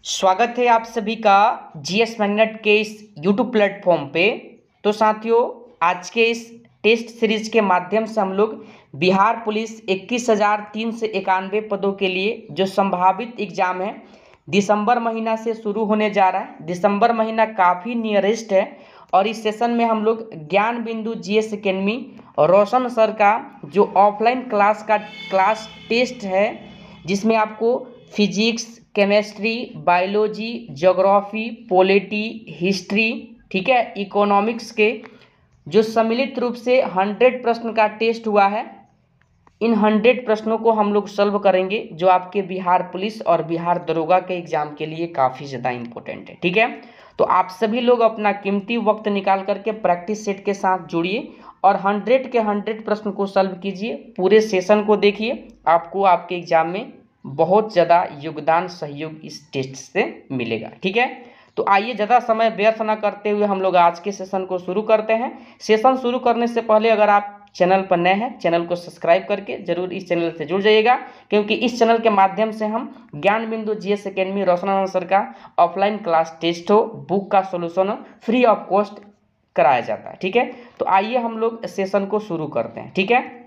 स्वागत है आप सभी का जीएस मैग्नेट के इस यूट्यूब प्लेटफॉर्म पे। तो साथियों, आज के इस टेस्ट सीरीज के माध्यम से हम लोग बिहार पुलिस 21,391 पदों के लिए जो संभावित एग्जाम है दिसंबर महीना से शुरू होने जा रहा है। दिसंबर महीना काफ़ी नियरेस्ट है और इस सेशन में हम लोग ज्ञान बिंदु जीएस एकेडमी और रोशन सर का जो ऑफलाइन क्लास टेस्ट है, जिसमें आपको physics, chemistry, biology, geography, polity, history, ठीक है, इकोनॉमिक्स के जो सम्मिलित रूप से 100 प्रश्न का टेस्ट हुआ है, इन 100 प्रश्नों को हम लोग सॉल्व करेंगे, जो आपके बिहार पुलिस और बिहार दरोगा के एग्जाम के लिए काफ़ी ज़्यादा इंपॉर्टेंट है। ठीक है, तो आप सभी लोग अपना कीमती वक्त निकाल करके प्रैक्टिस सेट के साथ जुड़िए और 100 के 100 प्रश्न को सॉल्व कीजिए। पूरे सेशन को देखिए, आपको आपके एग्जाम में बहुत ज़्यादा योगदान सहयोग इस टेस्ट से मिलेगा। ठीक है, तो आइए ज़्यादा समय व्यर्थ न करते हुए हम लोग आज के सेशन को शुरू करते हैं। सेशन शुरू करने से पहले अगर आप चैनल पर नए हैं, चैनल को सब्सक्राइब करके जरूर इस चैनल से जुड़ जाइएगा, क्योंकि इस चैनल के माध्यम से हम ज्ञान बिंदु जीएस एकेडमी रोशन सर का ऑफलाइन क्लास टेस्ट हो, बुक का सोल्यूशन हो, फ्री ऑफ कॉस्ट कराया जाता है। ठीक है, तो आइए हम लोग सेशन को शुरू करते हैं। ठीक है,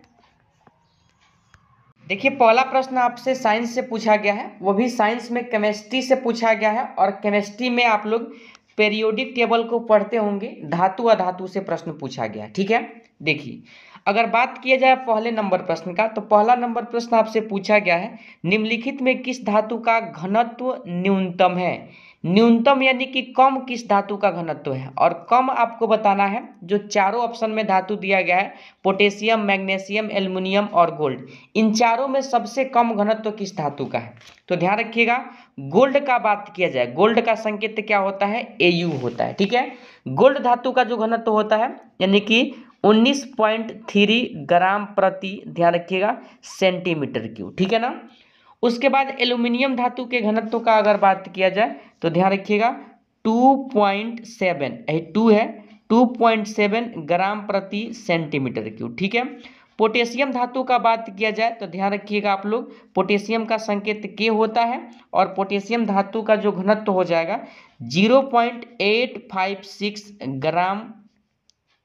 देखिए पहला प्रश्न आपसे साइंस से पूछा गया है, वो भी साइंस में केमिस्ट्री से पूछा गया है। और केमिस्ट्री में आप लोग पीरियोडिक टेबल को पढ़ते होंगे, धातु अधातु से प्रश्न पूछा गया है। ठीक है, देखिए अगर बात किया जाए पहले नंबर प्रश्न का, तो पहला नंबर प्रश्न आपसे पूछा गया है, निम्नलिखित में किस धातु का घनत्व न्यूनतम है। न्यूनतम यानी कि कम किस धातु का घनत्व है, और कम आपको बताना है। जो चारों ऑप्शन में धातु दिया गया है, पोटेशियम, मैग्नीशियम, एल्युमिनियम और गोल्ड, इन चारों में सबसे कम घनत्व किस धातु का है। तो ध्यान रखिएगा, गोल्ड का बात किया जाए, गोल्ड का संकेत क्या होता है, Au होता है। ठीक है, गोल्ड धातु का जो घनत्व होता है यानी कि 19.3 ग्राम प्रति, ध्यान रखिएगा, सेंटीमीटर क्यूब। ठीक है ना। उसके बाद एल्यूमिनियम धातु के घनत्व का अगर बात किया जाए तो ध्यान रखिएगा 2.7, 2 है, 2.7 ग्राम प्रति सेंटीमीटर क्यूब। ठीक है, पोटेशियम धातु का बात किया जाए तो ध्यान रखिएगा आप लोग, पोटेशियम का संकेत K होता है और पोटेशियम धातु का जो घनत्व हो जाएगा 0.856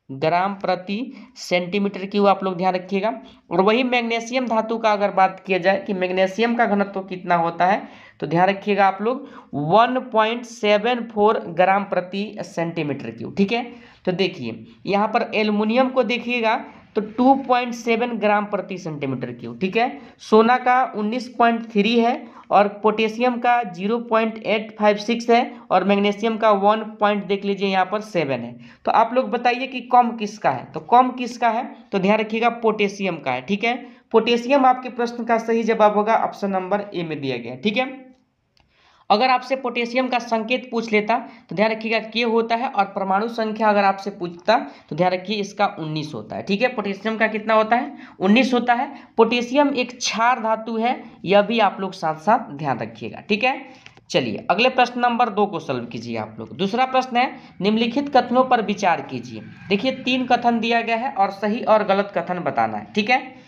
ग्राम प्रति सेंटीमीटर क्यूब, आप लोग ध्यान रखिएगा। और वही मैग्नीशियम धातु का अगर बात किया जाए कि मैग्नीशियम का घनत्व कितना होता है, तो ध्यान रखिएगा आप लोग 1.74 ग्राम प्रति सेंटीमीटर क्यूब। ठीक है, तो देखिए यहाँ पर एल्युमिनियम को देखिएगा तो 2.7 ग्राम प्रति सेंटीमीटर क्यूब। ठीक है, सोना का 19.3 है और पोटेशियम का 0.856 है और मैग्नीशियम का 1 पॉइंट देख लीजिए यहाँ पर 7 है। तो आप लोग बताइए कि कम किसका है, तो कम किसका है, तो ध्यान रखिएगा पोटेशियम का है। ठीक है, पोटेशियम आपके प्रश्न का सही जवाब होगा, ऑप्शन नंबर ए में दिया गया है। ठीक है, अगर आपसे पोटेशियम का संकेत पूछ लेता तो ध्यान रखिएगा K होता है, और परमाणु संख्या अगर आपसे पूछता तो ध्यान रखिए इसका 19 होता है। ठीक है, पोटेशियम का कितना होता है, 19 होता है। पोटेशियम एक क्षार धातु है, यह भी आप लोग साथ साथ ध्यान रखिएगा। ठीक है, चलिए अगले प्रश्न नंबर 2 को सॉल्व कीजिए आप लोग। दूसरा प्रश्न है, निम्नलिखित कथनों पर विचार कीजिए। देखिए 3 कथन दिया गया है और सही और गलत कथन बताना है। ठीक है,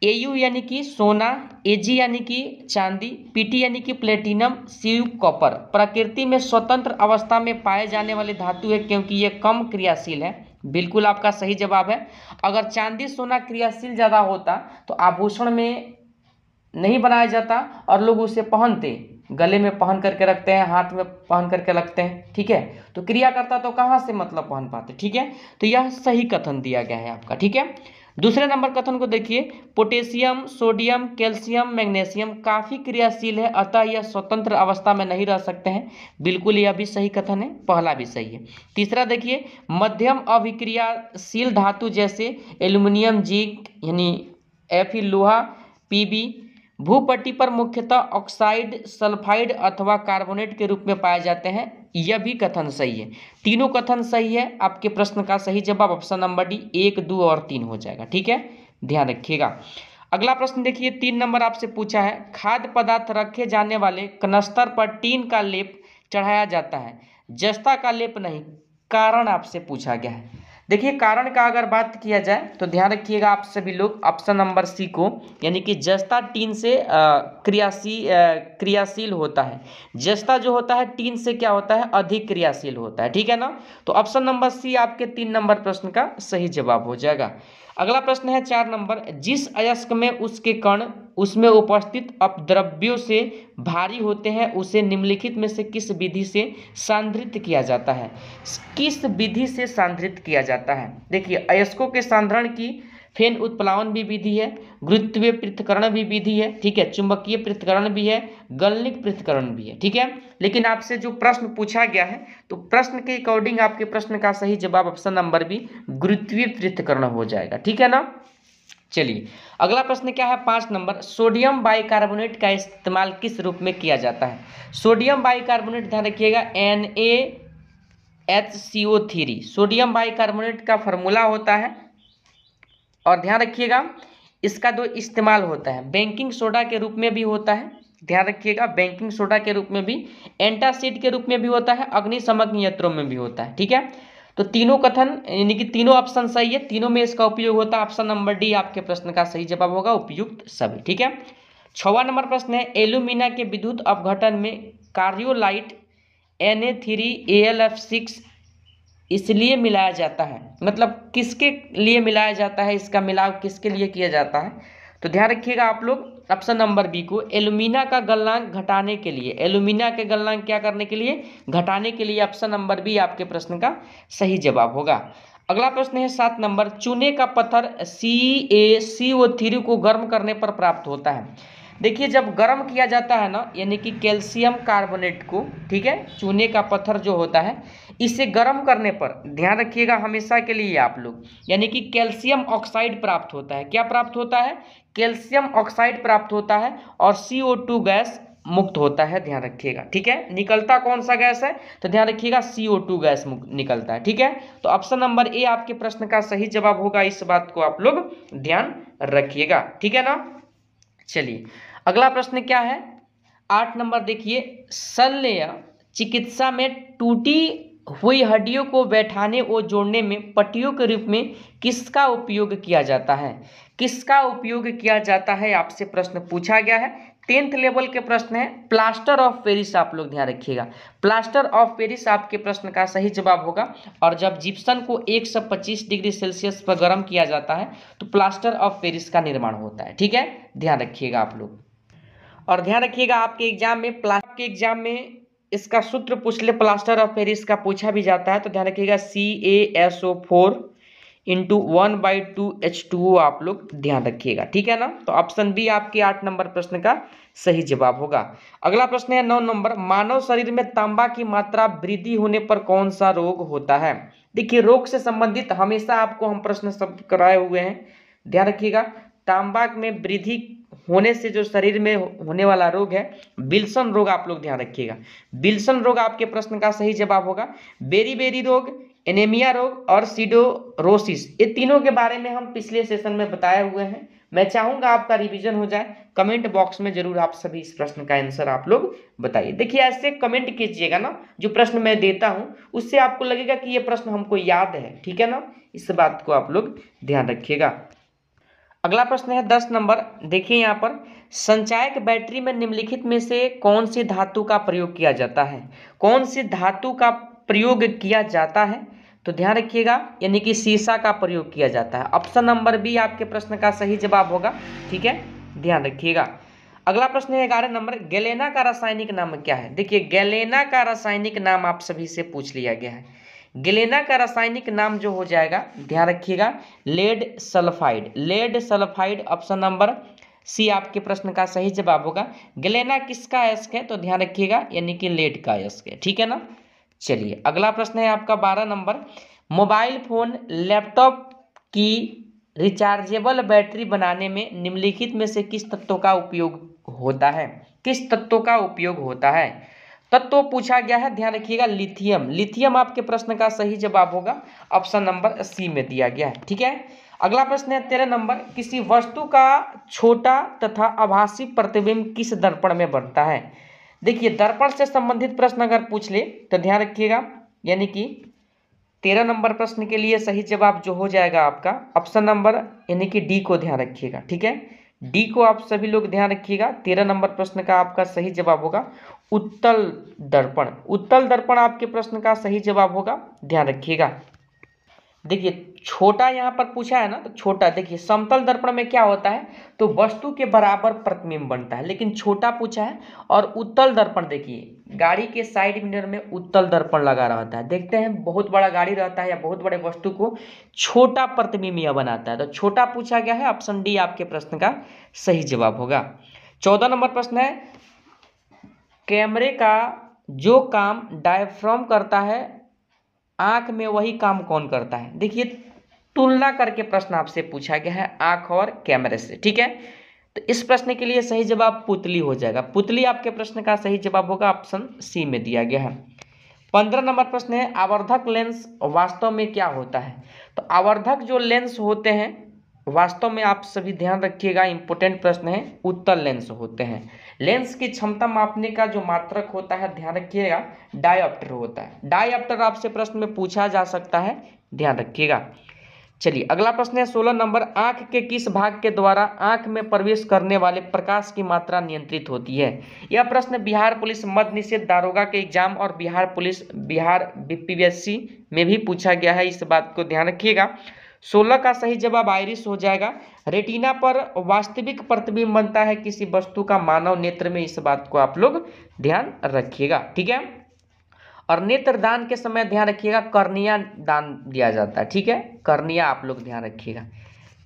Au यानी कि सोना, Ag यानी कि चांदी, Pt यानी कि प्लेटिनम, Cu कॉपर प्रकृति में स्वतंत्र अवस्था में पाए जाने वाले धातु है, क्योंकि ये कम क्रियाशील है। बिल्कुल आपका सही जवाब है। अगर चांदी सोना क्रियाशील ज़्यादा होता तो आभूषण में नहीं बनाया जाता और लोग उसे पहनते, गले में पहन करके रखते हैं, हाथ में पहन करके रखते हैं। ठीक है, तो क्रिया करता तो कहाँ से मतलब पहन पाते। ठीक है, तो यह सही कथन दिया गया है आपका। ठीक है, दूसरे नंबर कथन को देखिए, पोटेशियम, सोडियम, कैल्शियम, मैग्नीशियम काफ़ी क्रियाशील है, अतः यह स्वतंत्र अवस्था में नहीं रह सकते हैं। बिल्कुल यह भी सही कथन है, पहला भी सही है। तीसरा देखिए, मध्यम अभिक्रियाशील धातु जैसे एल्युमिनियम, जिंक यानी Fe लोहा, Pb भूपट्टी पर मुख्यतः ऑक्साइड, सल्फाइड अथवा कार्बोनेट के रूप में पाए जाते हैं, यह भी कथन सही है। तीनों कथन सही है, आपके प्रश्न का सही जवाब ऑप्शन नंबर डी 1, 2 और 3 हो जाएगा। ठीक है, ध्यान रखिएगा। अगला प्रश्न देखिए 3 नंबर आपसे पूछा है, खाद्य पदार्थ रखे जाने वाले कनस्तर पर टीन का लेप चढ़ाया जाता है, जस्ता का लेप नहीं, कारण आपसे पूछा गया है। देखिए कारण का अगर बात किया जाए तो ध्यान रखिएगा आप सभी लोग ऑप्शन नंबर सी को, यानी कि जस्ता टीन से क्रियाशील होता है। जस्ता जो होता है टीन से क्या होता है, अधिक क्रियाशील होता है, ठीक है ना। तो ऑप्शन नंबर सी आपके 3 नंबर प्रश्न का सही जवाब हो जाएगा। अगला प्रश्न है 4 नंबर, जिस अयस्क में उसके कण उसमें उपस्थित अपद्रव्यों से भारी होते हैं उसे निम्नलिखित में से किस विधि से सांद्रित किया जाता है। किस विधि से सांद्रित किया जाता है। देखिए अयस्कों के सांद्रण की फेन उत्प्लावन भी विधि है, गुरुत्वीय पृथक्करण भी विधि है, ठीक है, चुंबकीय पृथक्करण भी है, गलनिक पृथक्करण भी है, ठीक है। लेकिन आपसे जो प्रश्न पूछा गया है तो प्रश्न के अकॉर्डिंग आपके प्रश्न का सही जवाब ऑप्शन नंबर बी गुरुत्वीय पृथक्करण हो जाएगा, ठीक है ना। चलिए अगला प्रश्न क्या है 5 नंबर, सोडियम बाइकार्बोनेट का इस्तेमाल किस रूप में किया जाता है। सोडियम बाइकार्बोनेट ध्यान रखिएगा NaHCO3 सोडियम बाइकार्बोनेट का फॉर्मूला होता है। और ध्यान रखिएगा इसका जो इस्तेमाल होता है बेकिंग सोडा के रूप में भी होता है, ध्यान रखिएगा बेकिंग सोडा के रूप में भी, एंटासिड के रूप में भी होता है, अग्निशमन यंत्रों में भी होता है, ठीक है। तो तीनों कथन यानी कि तीनों ऑप्शन सही है, तीनों में इसका उपयोग होता है। ऑप्शन नंबर डी आपके प्रश्न का सही जवाब होगा, उपयुक्त सभी, ठीक है। 6वां नंबर प्रश्न है, एल्यूमिना के विद्युत अपघटन में कार्योलाइट Na3AlF6 इसलिए मिलाया जाता है, मतलब किसके लिए मिलाया जाता है, इसका मिलाव किसके लिए किया जाता है। तो ध्यान रखिएगा आप लोग ऑप्शन नंबर बी को, एल्यूमिना का गलनांक घटाने के लिए, एल्यूमिना के गलनांक क्या करने के लिए, घटाने के लिए। ऑप्शन नंबर बी आपके प्रश्न का सही जवाब होगा। अगला प्रश्न है 7 नंबर, चूने का पत्थर CaCO3 को गर्म करने पर प्राप्त होता है। देखिए जब गर्म किया जाता है ना, यानी कि कैल्शियम कार्बोनेट को, ठीक है, चूने का पत्थर जो होता है इसे गर्म करने पर ध्यान रखिएगा हमेशा के लिए आप लोग, यानी कि कैल्शियम ऑक्साइड प्राप्त होता है। क्या प्राप्त होता है, कैल्शियम ऑक्साइड प्राप्त होता है और CO2 गैस मुक्त होता है, ध्यान रखिएगा, ठीक है। निकलता कौन सा गैस है, तो ध्यान रखिएगा CO2 गैस निकलता है, ठीक है। तो ऑप्शन नंबर ए आपके प्रश्न का सही जवाब होगा, इस बात को आप लोग ध्यान रखिएगा, ठीक है ना। चलिए अगला प्रश्न क्या है 8 नंबर, देखिए शल्य चिकित्सा में टूटी हुई हड्डियों को बैठाने और जोड़ने में पट्टियों के रूप में किसका उपयोग किया जाता है। किसका उपयोग किया जाता है आपसे प्रश्न पूछा गया है, 10th लेवल के प्रश्न है। प्लास्टर ऑफ पेरिस आप लोग ध्यान रखिएगा, प्लास्टर ऑफ पेरिस आपके प्रश्न का सही जवाब होगा। और जब जिप्सम को 125 डिग्री सेल्सियस पर गर्म किया जाता है तो प्लास्टर ऑफ पेरिस का निर्माण होता है, ठीक है, ध्यान रखिएगा आप लोग। और ध्यान रखिएगा आपके एग्जाम में इसका सूत्र पूछ ले, प्लास्टर ऑफ पेरिस का पूछा भी जाता है, तो ध्यान रखिएगा CaSO4 × 1/2H2O आप लोग ध्यान रखिएगा, ठीक है ना। तो ऑप्शन बी आपके 8 नंबर प्रश्न का सही जवाब होगा। अगला प्रश्न है 9 नंबर, मानव शरीर में तांबा की मात्रा वृद्धि होने पर कौन सा रोग होता है। देखिए रोग से संबंधित हमेशा आपको हम प्रश्न सब कराए हुए हैं, ध्यान रखिएगा। तांबा में वृद्धि होने से जो शरीर में होने वाला रोग है विल्सन रोग, आप लोग ध्यान रखिएगा, विल्सन रोग आपके प्रश्न का सही जवाब होगा। बेरी रोग, एनीमिया रोग और सिडोरोसिस, ये तीनों के बारे में हम पिछले सेशन में बताए हुए हैं। मैं चाहूंगा आपका रिवीजन हो जाए, कमेंट बॉक्स में जरूर आप सभी इस प्रश्न का आंसर आप लोग बताइए। देखिए ऐसे कमेंट कीजिएगा ना, जो प्रश्न मैं देता हूं उससे आपको लगेगा कि ये प्रश्न हमको याद है, ठीक है ना, इस बात को आप लोग ध्यान रखिएगा। अगला प्रश्न है 10 नंबर, देखिए यहाँ पर संचायक बैटरी में निम्नलिखित में से कौन सी धातु का प्रयोग किया जाता है। कौन सी धातु का प्रयोग किया जाता है, तो ध्यान रखिएगा यानी कि सीसा का प्रयोग किया जाता है। ऑप्शन नंबर बी आपके प्रश्न का सही जवाब होगा, ठीक है, ध्यान रखिएगा। अगला प्रश्न है 11 नंबर, गैलेना का रासायनिक नाम क्या है। देखिए गैलेना का रासायनिक नाम आप सभी से पूछ लिया गया है। गैलेना का रासायनिक नाम जो हो जाएगा, ध्यान रखिएगा, lead sulphide, lead sulphide. Option number C आपके प्रश्न का सही जवाब होगा। गैलेना किसका अयस्क है, तो ध्यान रखिएगा यानी कि लेड का अयस्क है, ठीक है ना। चलिए अगला प्रश्न है आपका 12 नंबर, मोबाइल फोन लैपटॉप की रिचार्जेबल बैटरी बनाने में निम्नलिखित में से किस तत्व का उपयोग होता है। किस तत्व का उपयोग होता है, तत्व पूछा गया है, ध्यान रखिएगा लिथियम, लिथियम आपके प्रश्न का सही जवाब होगा, ऑप्शन नंबर सी में दिया गया है, ठीक है। अगला प्रश्न है 13 नंबर, किसी वस्तु का छोटा तथा आभासी प्रतिबिंब किस दर्पण में बनता है। देखिए दर्पण से संबंधित प्रश्न अगर पूछ ले तो ध्यान रखिएगा यानी कि 13 नंबर प्रश्न के लिए सही जवाब जो हो जाएगा आपका ऑप्शन नंबर यानी कि डी को ध्यान रखिएगा, ठीक है। डी को आप सभी लोग ध्यान रखिएगा। 13 नंबर प्रश्न का आपका सही जवाब होगा उत्तल दर्पण। उत्तल दर्पण आपके प्रश्न का सही जवाब होगा, ध्यान रखिएगा। देखिए छोटा यहाँ पर पूछा है ना, तो छोटा देखिए समतल दर्पण में क्या होता है, तो वस्तु के बराबर प्रतिबिंब बनता है, लेकिन छोटा पूछा है। और उत्तल दर्पण देखिए गाड़ी के साइड मिरर में उत्तल दर्पण लगा रहता है, देखते हैं बहुत बड़ा गाड़ी रहता है या बहुत बड़े वस्तु को छोटा प्रतिबिंब यह बनाता है, तो छोटा पूछा गया है। ऑप्शन डी आपके प्रश्न का सही जवाब होगा। 14 नंबर प्रश्न है, कैमरे का जो काम डायफ्राम करता है आंख में वही काम कौन करता है। देखिए तुलना करके प्रश्न आपसे पूछा गया है आंख और कैमरे से, ठीक है। तो इस प्रश्न के लिए सही जवाब पुतली हो जाएगा। पुतली आपके प्रश्न का सही जवाब होगा, ऑप्शन सी में दिया गया है। 15 नंबर प्रश्न है, आवर्धक लेंस वास्तव में क्या होता है। तो आवर्धक जो लेंस होते हैं वास्तव में आप सभी ध्यान रखिएगा, इंपॉर्टेंट प्रश्न है, उत्तल लेंस होते हैं। लेंस की क्षमता मापने का जो मात्रक होता है ध्यान रखिएगा डायऑप्टर होता है। डायऑप्टर आपसे प्रश्न में पूछा जा सकता है, ध्यान रखिएगा। चलिए अगला प्रश्न है 16 नंबर, आंख के किस भाग के द्वारा आंख में प्रवेश करने वाले प्रकाश की मात्रा नियंत्रित होती है। यह प्रश्न बिहार पुलिस मद्य निषेध दारोगा के एग्जाम और बिहार बीपीएससी में भी पूछा गया है, इस बात को ध्यान रखिएगा। 16 का सही जवाब आइरिस हो जाएगा। रेटिना पर वास्तविक प्रतिबिंब बनता है किसी वस्तु का मानव नेत्र में, इस बात को आप लोग ध्यान रखिएगा, ठीक है। और नेत्र दान के समय ध्यान रखिएगा कर्निया दान दिया जाता है, ठीक है, कर्निया आप लोग ध्यान रखिएगा।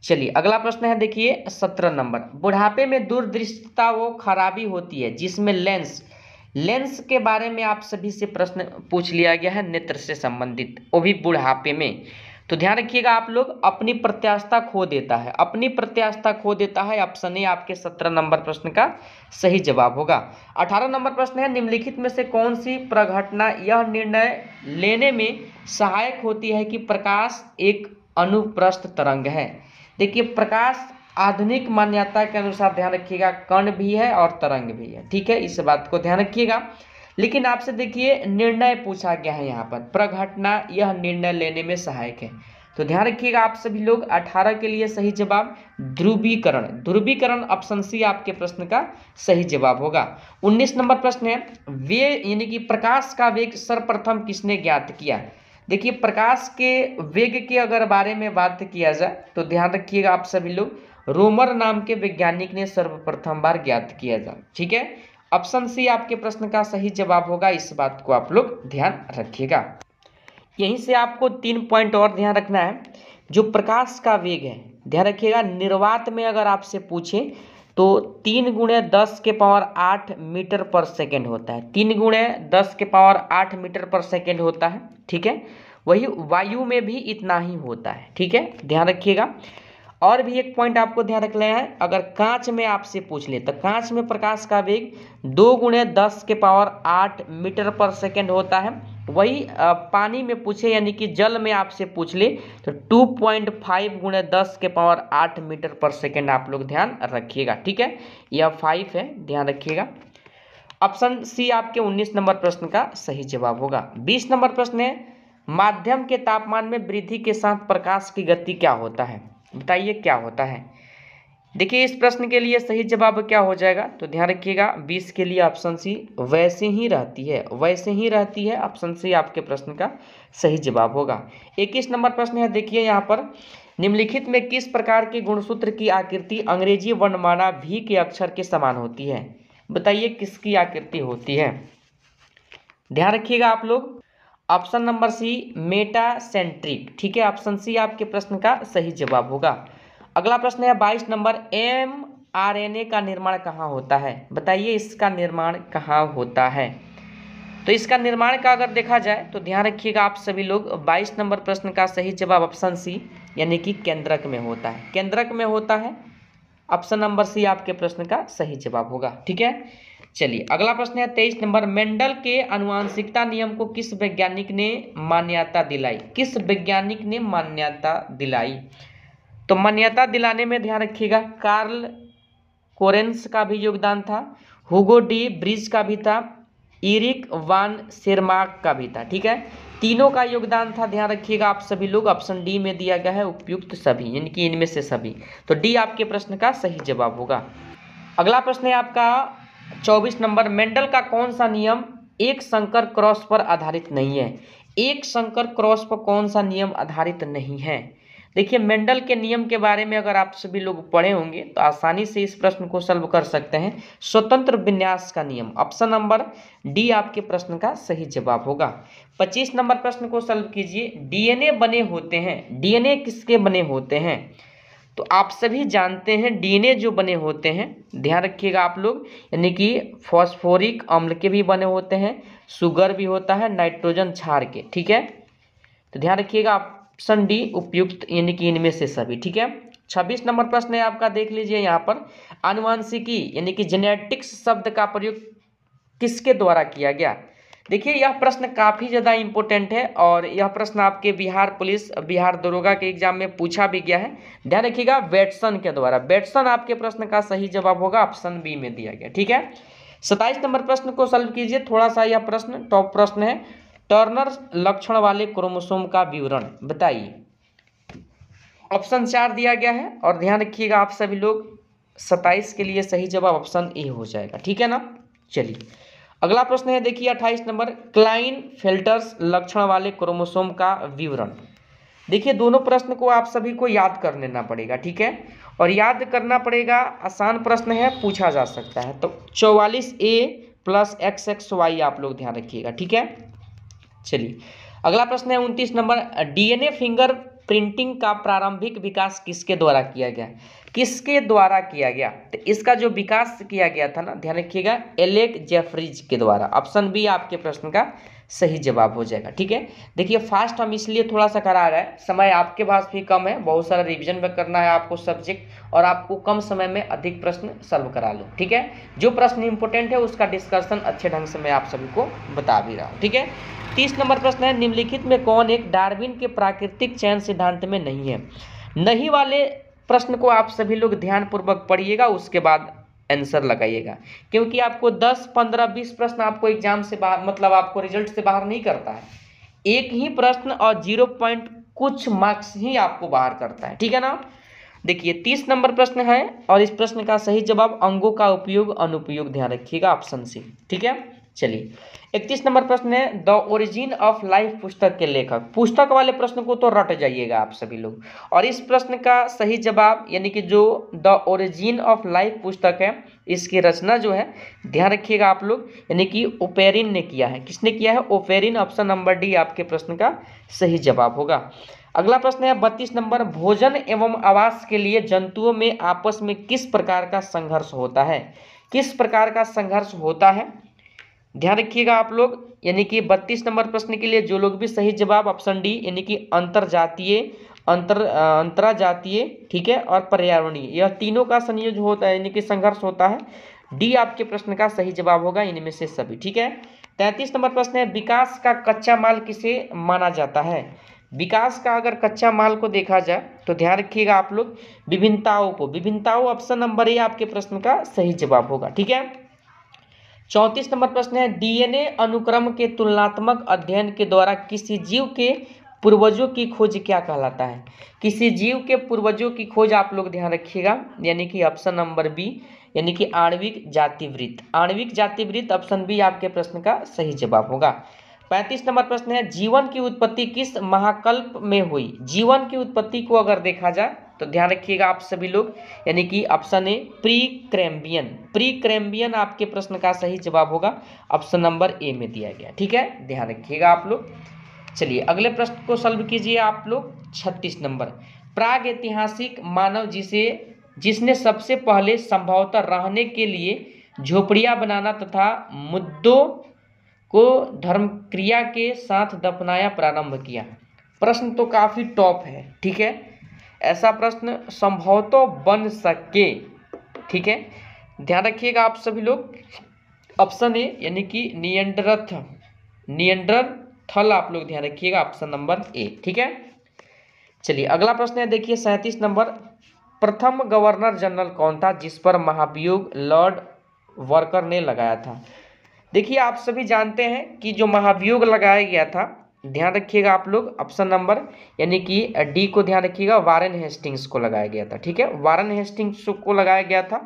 चलिए अगला प्रश्न है देखिए 17 नंबर, बुढ़ापे में दूरदृष्टिता वो खराबी होती है जिसमें लेंस के बारे में आप सभी से प्रश्न पूछ लिया गया है, नेत्र से संबंधित, वो भी बुढ़ापे में। तो ध्यान रखिएगा आप लोग, अपनी प्रत्यास्थता खो देता है, अपनी प्रत्यास्थता खो देता है, ऑप्शन ए आपके 17 नंबर प्रश्न का सही जवाब होगा। 18 नंबर प्रश्न है, निम्नलिखित में से कौन सी प्रघटना यह निर्णय लेने में सहायक होती है कि प्रकाश एक अनुप्रस्थ तरंग है। देखिए प्रकाश आधुनिक मान्यता के अनुसार ध्यान रखिएगा कण भी है और तरंग भी है, ठीक है, इस बात को ध्यान रखिएगा। लेकिन आपसे देखिए निर्णय पूछा गया है, यहाँ पर प्रघटना यह निर्णय लेने में सहायक है, तो ध्यान रखिएगा आप सभी लोग। 18 के लिए सही जवाब ध्रुवीकरण, ध्रुवीकरण ऑप्शन सी आपके प्रश्न का सही जवाब होगा। 19 नंबर प्रश्न है, वे यानी कि प्रकाश का वेग सर्वप्रथम किसने ज्ञात किया। देखिए प्रकाश के वेग के अगर बारे में बात किया जाए तो ध्यान रखिएगा आप सभी लोग, रोमर नाम के वैज्ञानिक ने सर्वप्रथम बार ज्ञात किया था, ठीक है। ऑप्शन सी आपके प्रश्न का सही जवाब होगा, इस बात को आप लोग ध्यान रखिएगा। यहीं से आपको 3 पॉइंट और ध्यान रखना है। जो प्रकाश का वेग है ध्यान रखिएगा, निर्वात में अगर आपसे पूछे तो 3 × 10⁸ मीटर पर सेकेंड होता है, 3 × 10⁸ मीटर पर सेकेंड होता है, ठीक है। वही वायु में भी इतना ही होता है, ठीक है, ध्यान रखिएगा। और भी एक पॉइंट आपको ध्यान रखना है, अगर कांच में आपसे पूछ ले तो कांच में प्रकाश का वेग 2 × 10⁸ मीटर पर सेकेंड होता है। वही पानी में पूछे यानी कि जल में आपसे पूछ ले तो 2.5 × 10⁸ मीटर पर सेकेंड आप लोग ध्यान रखिएगा, ठीक है, यह 5 है, ध्यान रखिएगा। ऑप्शन सी आपके 19 नंबर प्रश्न का सही जवाब होगा। 20 नंबर प्रश्न है, माध्यम के तापमान में वृद्धि के साथ प्रकाश की गति क्या होता है, बताइए क्या होता है। देखिए इस प्रश्न के लिए सही जवाब क्या हो जाएगा, तो ध्यान रखिएगा 20 के लिए ऑप्शन सी वैसे ही रहती है, वैसे ही रहती है, ऑप्शन सी आपके प्रश्न का सही जवाब होगा। 21 नंबर प्रश्न है देखिए यहाँ पर, निम्नलिखित में किस प्रकार के गुणसूत्र की आकृति अंग्रेजी वर्णमाला भी के अक्षर के समान होती है, बताइए किसकी आकृति होती है। ध्यान रखिएगा आप लोग, ऑप्शन नंबर सी मेटासेंट्रिक, ठीक है, ऑप्शन सी आपके प्रश्न का सही जवाब होगा। अगला प्रश्न है 22 नंबर, mRNA का निर्माण कहाँ होता है, बताइए इसका निर्माण कहाँ होता है। तो इसका निर्माण का अगर देखा जाए तो ध्यान रखिएगा आप सभी लोग, 22 नंबर प्रश्न का सही जवाब ऑप्शन सी यानी कि केंद्रक में होता है, केंद्रक में होता है, ऑप्शन नंबर सी आपके प्रश्न का सही जवाब होगा, ठीक है। चलिए अगला प्रश्न है 23 नंबर, मेंडल के आनुवंशिकता नियम को किस वैज्ञानिक ने मान्यता दिलाई, किस वैज्ञानिक ने मान्यता दिलाई। तो मान्यता दिलाने में ध्यान रखिएगा कार्ल कोरेंस का भी योगदान था, हुगो डी ब्रिज का भी था, इरिक वान शेरमार्क का भी था। ठीक है, तीनों का योगदान था, ध्यान रखिएगा आप सभी लोग। ऑप्शन डी में दिया गया है उपयुक्त सभी, यानी कि इनमें से सभी। तो डी आपके प्रश्न का सही जवाब होगा। अगला प्रश्न है आपका 24 नंबर, मेंडल का कौन सा नियम एक संकर क्रॉस पर आधारित नहीं है? एक संकर क्रॉस पर कौन सा नियम आधारित नहीं है? देखिए, मेंडल के नियम के बारे में अगर आप सभी लोग पढ़े होंगे तो आसानी से इस प्रश्न को सॉल्व कर सकते हैं। स्वतंत्र विन्यास का नियम, ऑप्शन नंबर डी आपके प्रश्न का सही जवाब होगा। 25 नंबर प्रश्न को सॉल्व कीजिए। डीएनए बने होते हैं, डीएनए किसके बने होते हैं? तो आप सभी जानते हैं डीएनए जो बने होते हैं, ध्यान रखिएगा आप लोग, यानी कि फॉस्फोरिक अम्ल के भी बने होते हैं, शुगर भी होता है, नाइट्रोजन क्षार के। ठीक है, तो ध्यान रखिएगा ऑप्शन डी उपयुक्त, यानी कि इनमें से सभी। ठीक है, 26 नंबर प्रश्न है आपका, देख लीजिए यहाँ पर, आनुवांशिकी यानी कि जेनेटिक्स शब्द का प्रयोग किसके द्वारा किया गया? देखिए, यह प्रश्न काफ़ी ज़्यादा इम्पोर्टेंट है और यह प्रश्न आपके बिहार पुलिस, बिहार दरोगा के एग्जाम में पूछा भी गया है। ध्यान रखिएगा, बैटसन के द्वारा। बैटसन आपके प्रश्न का सही जवाब होगा, ऑप्शन बी में दिया गया। ठीक है, 27 नंबर प्रश्न को सॉल्व कीजिए। थोड़ा सा यह प्रश्न टॉप प्रश्न है, टर्नर लक्षण वाले क्रोमोसोम का विवरण बताइए। ऑप्शन 4 दिया गया है और ध्यान रखिएगा आप सभी लोग, 27 के लिए सही जवाब ऑप्शन ए हो जाएगा। ठीक है ना। चलिए, अगला प्रश्न है, देखिए 28 नंबर, क्लाइनफेल्टर्स लक्षण वाले क्रोमोसोम का विवरण। देखिए, दोनों प्रश्न को आप सभी को याद कर लेना पड़ेगा। ठीक है, और याद करना पड़ेगा, आसान प्रश्न है, पूछा जा सकता है। तो 44A + XX Y आप लोग ध्यान रखिएगा। ठीक है, चलिए अगला प्रश्न है 29 नंबर, डीएनए फिंगर प्रिंटिंग का प्रारंभिक विकास किसके द्वारा किया गया? किसके द्वारा किया गया? तो इसका जो विकास किया गया था ना, ध्यान रखिएगा, एलेक जेफरीज के द्वारा। ऑप्शन बी आपके प्रश्न का सही जवाब हो जाएगा। ठीक है, देखिए फास्ट हम इसलिए थोड़ा सा करा रहे हैं, समय आपके पास भी कम है, बहुत सारा रिवीजन में करना है आपको सब्जेक्ट, और आपको कम समय में अधिक प्रश्न सॉल्व करा लो। ठीक है, जो प्रश्न इंपॉर्टेंट है उसका डिस्कशन अच्छे ढंग से मैं आप सभी को बता भी रहा हूँ। ठीक है, 30 नंबर प्रश्न है, निम्नलिखित में कौन एक डार्विन के प्राकृतिक चयन सिद्धांत में नहीं है? नहीं वाले प्रश्न को आप सभी लोग ध्यानपूर्वक पढ़िएगा, उसके बाद आंसर लगाइएगा, क्योंकि आपको 10, 15, 20 प्रश्न आपको एग्जाम से बाहर, मतलब आपको रिजल्ट से बाहर नहीं करता है। एक ही प्रश्न और 0 पॉइंट कुछ मार्क्स ही आपको बाहर करता है। ठीक है ना। देखिए 30 नंबर प्रश्न है और इस प्रश्न का सही जवाब अंगों का उपयोग अनुपयोग, ध्यान रखिएगा ऑप्शन सी। ठीक है, चलिए 31 नंबर प्रश्न है, द ओरिजिन ऑफ लाइफ पुस्तक के लेखक। पुस्तक वाले प्रश्न को तो रट जाइएगा आप सभी लोग, और इस प्रश्न का सही जवाब, यानी कि जो द ओरिजिन ऑफ लाइफ पुस्तक है, इसकी रचना जो है, ध्यान रखिएगा आप लोग, यानी कि ओपेरिन ने किया है। किसने किया है? ओपेरिन। ऑप्शन नंबर डी आपके प्रश्न का सही जवाब होगा। अगला प्रश्न है 32 नंबर, भोजन एवं आवास के लिए जंतुओं में आपस में किस प्रकार का संघर्ष होता है? किस प्रकार का संघर्ष होता है, ध्यान रखिएगा आप लोग, यानी कि 32 नंबर प्रश्न के लिए जो लोग भी सही जवाब ऑप्शन डी, यानी कि अंतरजातीय, अंतराजातीय, ठीक है, और पर्यावरणीय, यह तीनों का संयोजन होता है, यानी कि संघर्ष होता है। डी आपके प्रश्न का सही जवाब होगा इनमें से सभी। ठीक है, 33 नंबर प्रश्न है, विकास का कच्चा माल किसे माना जाता है? विकास का अगर कच्चा माल को देखा जाए तो ध्यान रखिएगा आप लोग, विभिन्नताओं को, विभिन्नताओं ऑप्शन नंबर ए आपके प्रश्न का सही जवाब होगा। ठीक है, 34 नंबर प्रश्न है, डीएनए अनुक्रम के तुलनात्मक अध्ययन के द्वारा किसी जीव के पूर्वजों की खोज क्या कहलाता है? किसी जीव के पूर्वजों की खोज आप लोग ध्यान रखिएगा, यानी कि ऑप्शन नंबर बी, यानी कि आणविक जातिवृत्त। आणविक जातिवृत्त ऑप्शन बी आपके प्रश्न का सही जवाब होगा। 35 नंबर प्रश्न है, जीवन की उत्पत्ति किस महाकल्प में हुई? जीवन की उत्पत्ति को अगर देखा जाए तो ध्यान रखिएगा आप सभी लोग, यानी कि option A pre Cambrian. Pre Cambrian आपके प्रश्न का सही जवाब होगा, ऑप्शन नंबर ए में दिया गया। ठीक है, ध्यान रखिएगा आप लोग। चलिए अगले प्रश्न को सॉल्व कीजिए आप लोग। 36 नंबर, प्राग ऐतिहासिक मानव जिसने सबसे पहले संभवतः रहने के लिए झोपड़ियां बनाना तथा मुद्दों को धर्मक्रिया के साथ दफनाया प्रारंभ किया। प्रश्न तो काफी टॉप है। ठीक है, ऐसा प्रश्न संभवतः बन सके। ठीक है, ध्यान रखिएगा आप सभी लोग, ऑप्शन ए, यानी कि नियंडरथल आप लोग ध्यान रखिएगा, ऑप्शन नंबर ए। ठीक है, चलिए अगला प्रश्न है, देखिए 37 नंबर, प्रथम गवर्नर जनरल कौन था जिस पर महाभियोग लॉर्ड वर्कर ने लगाया था? देखिए आप सभी जानते हैं कि जो महाभियोग लगाया गया था, ध्यान रखिएगा आप लोग, ऑप्शन नंबर यानी कि डी को ध्यान रखिएगा, वारेन हेस्टिंग्स को लगाया गया था। ठीक है, वारेन हेस्टिंग्स को लगाया गया था,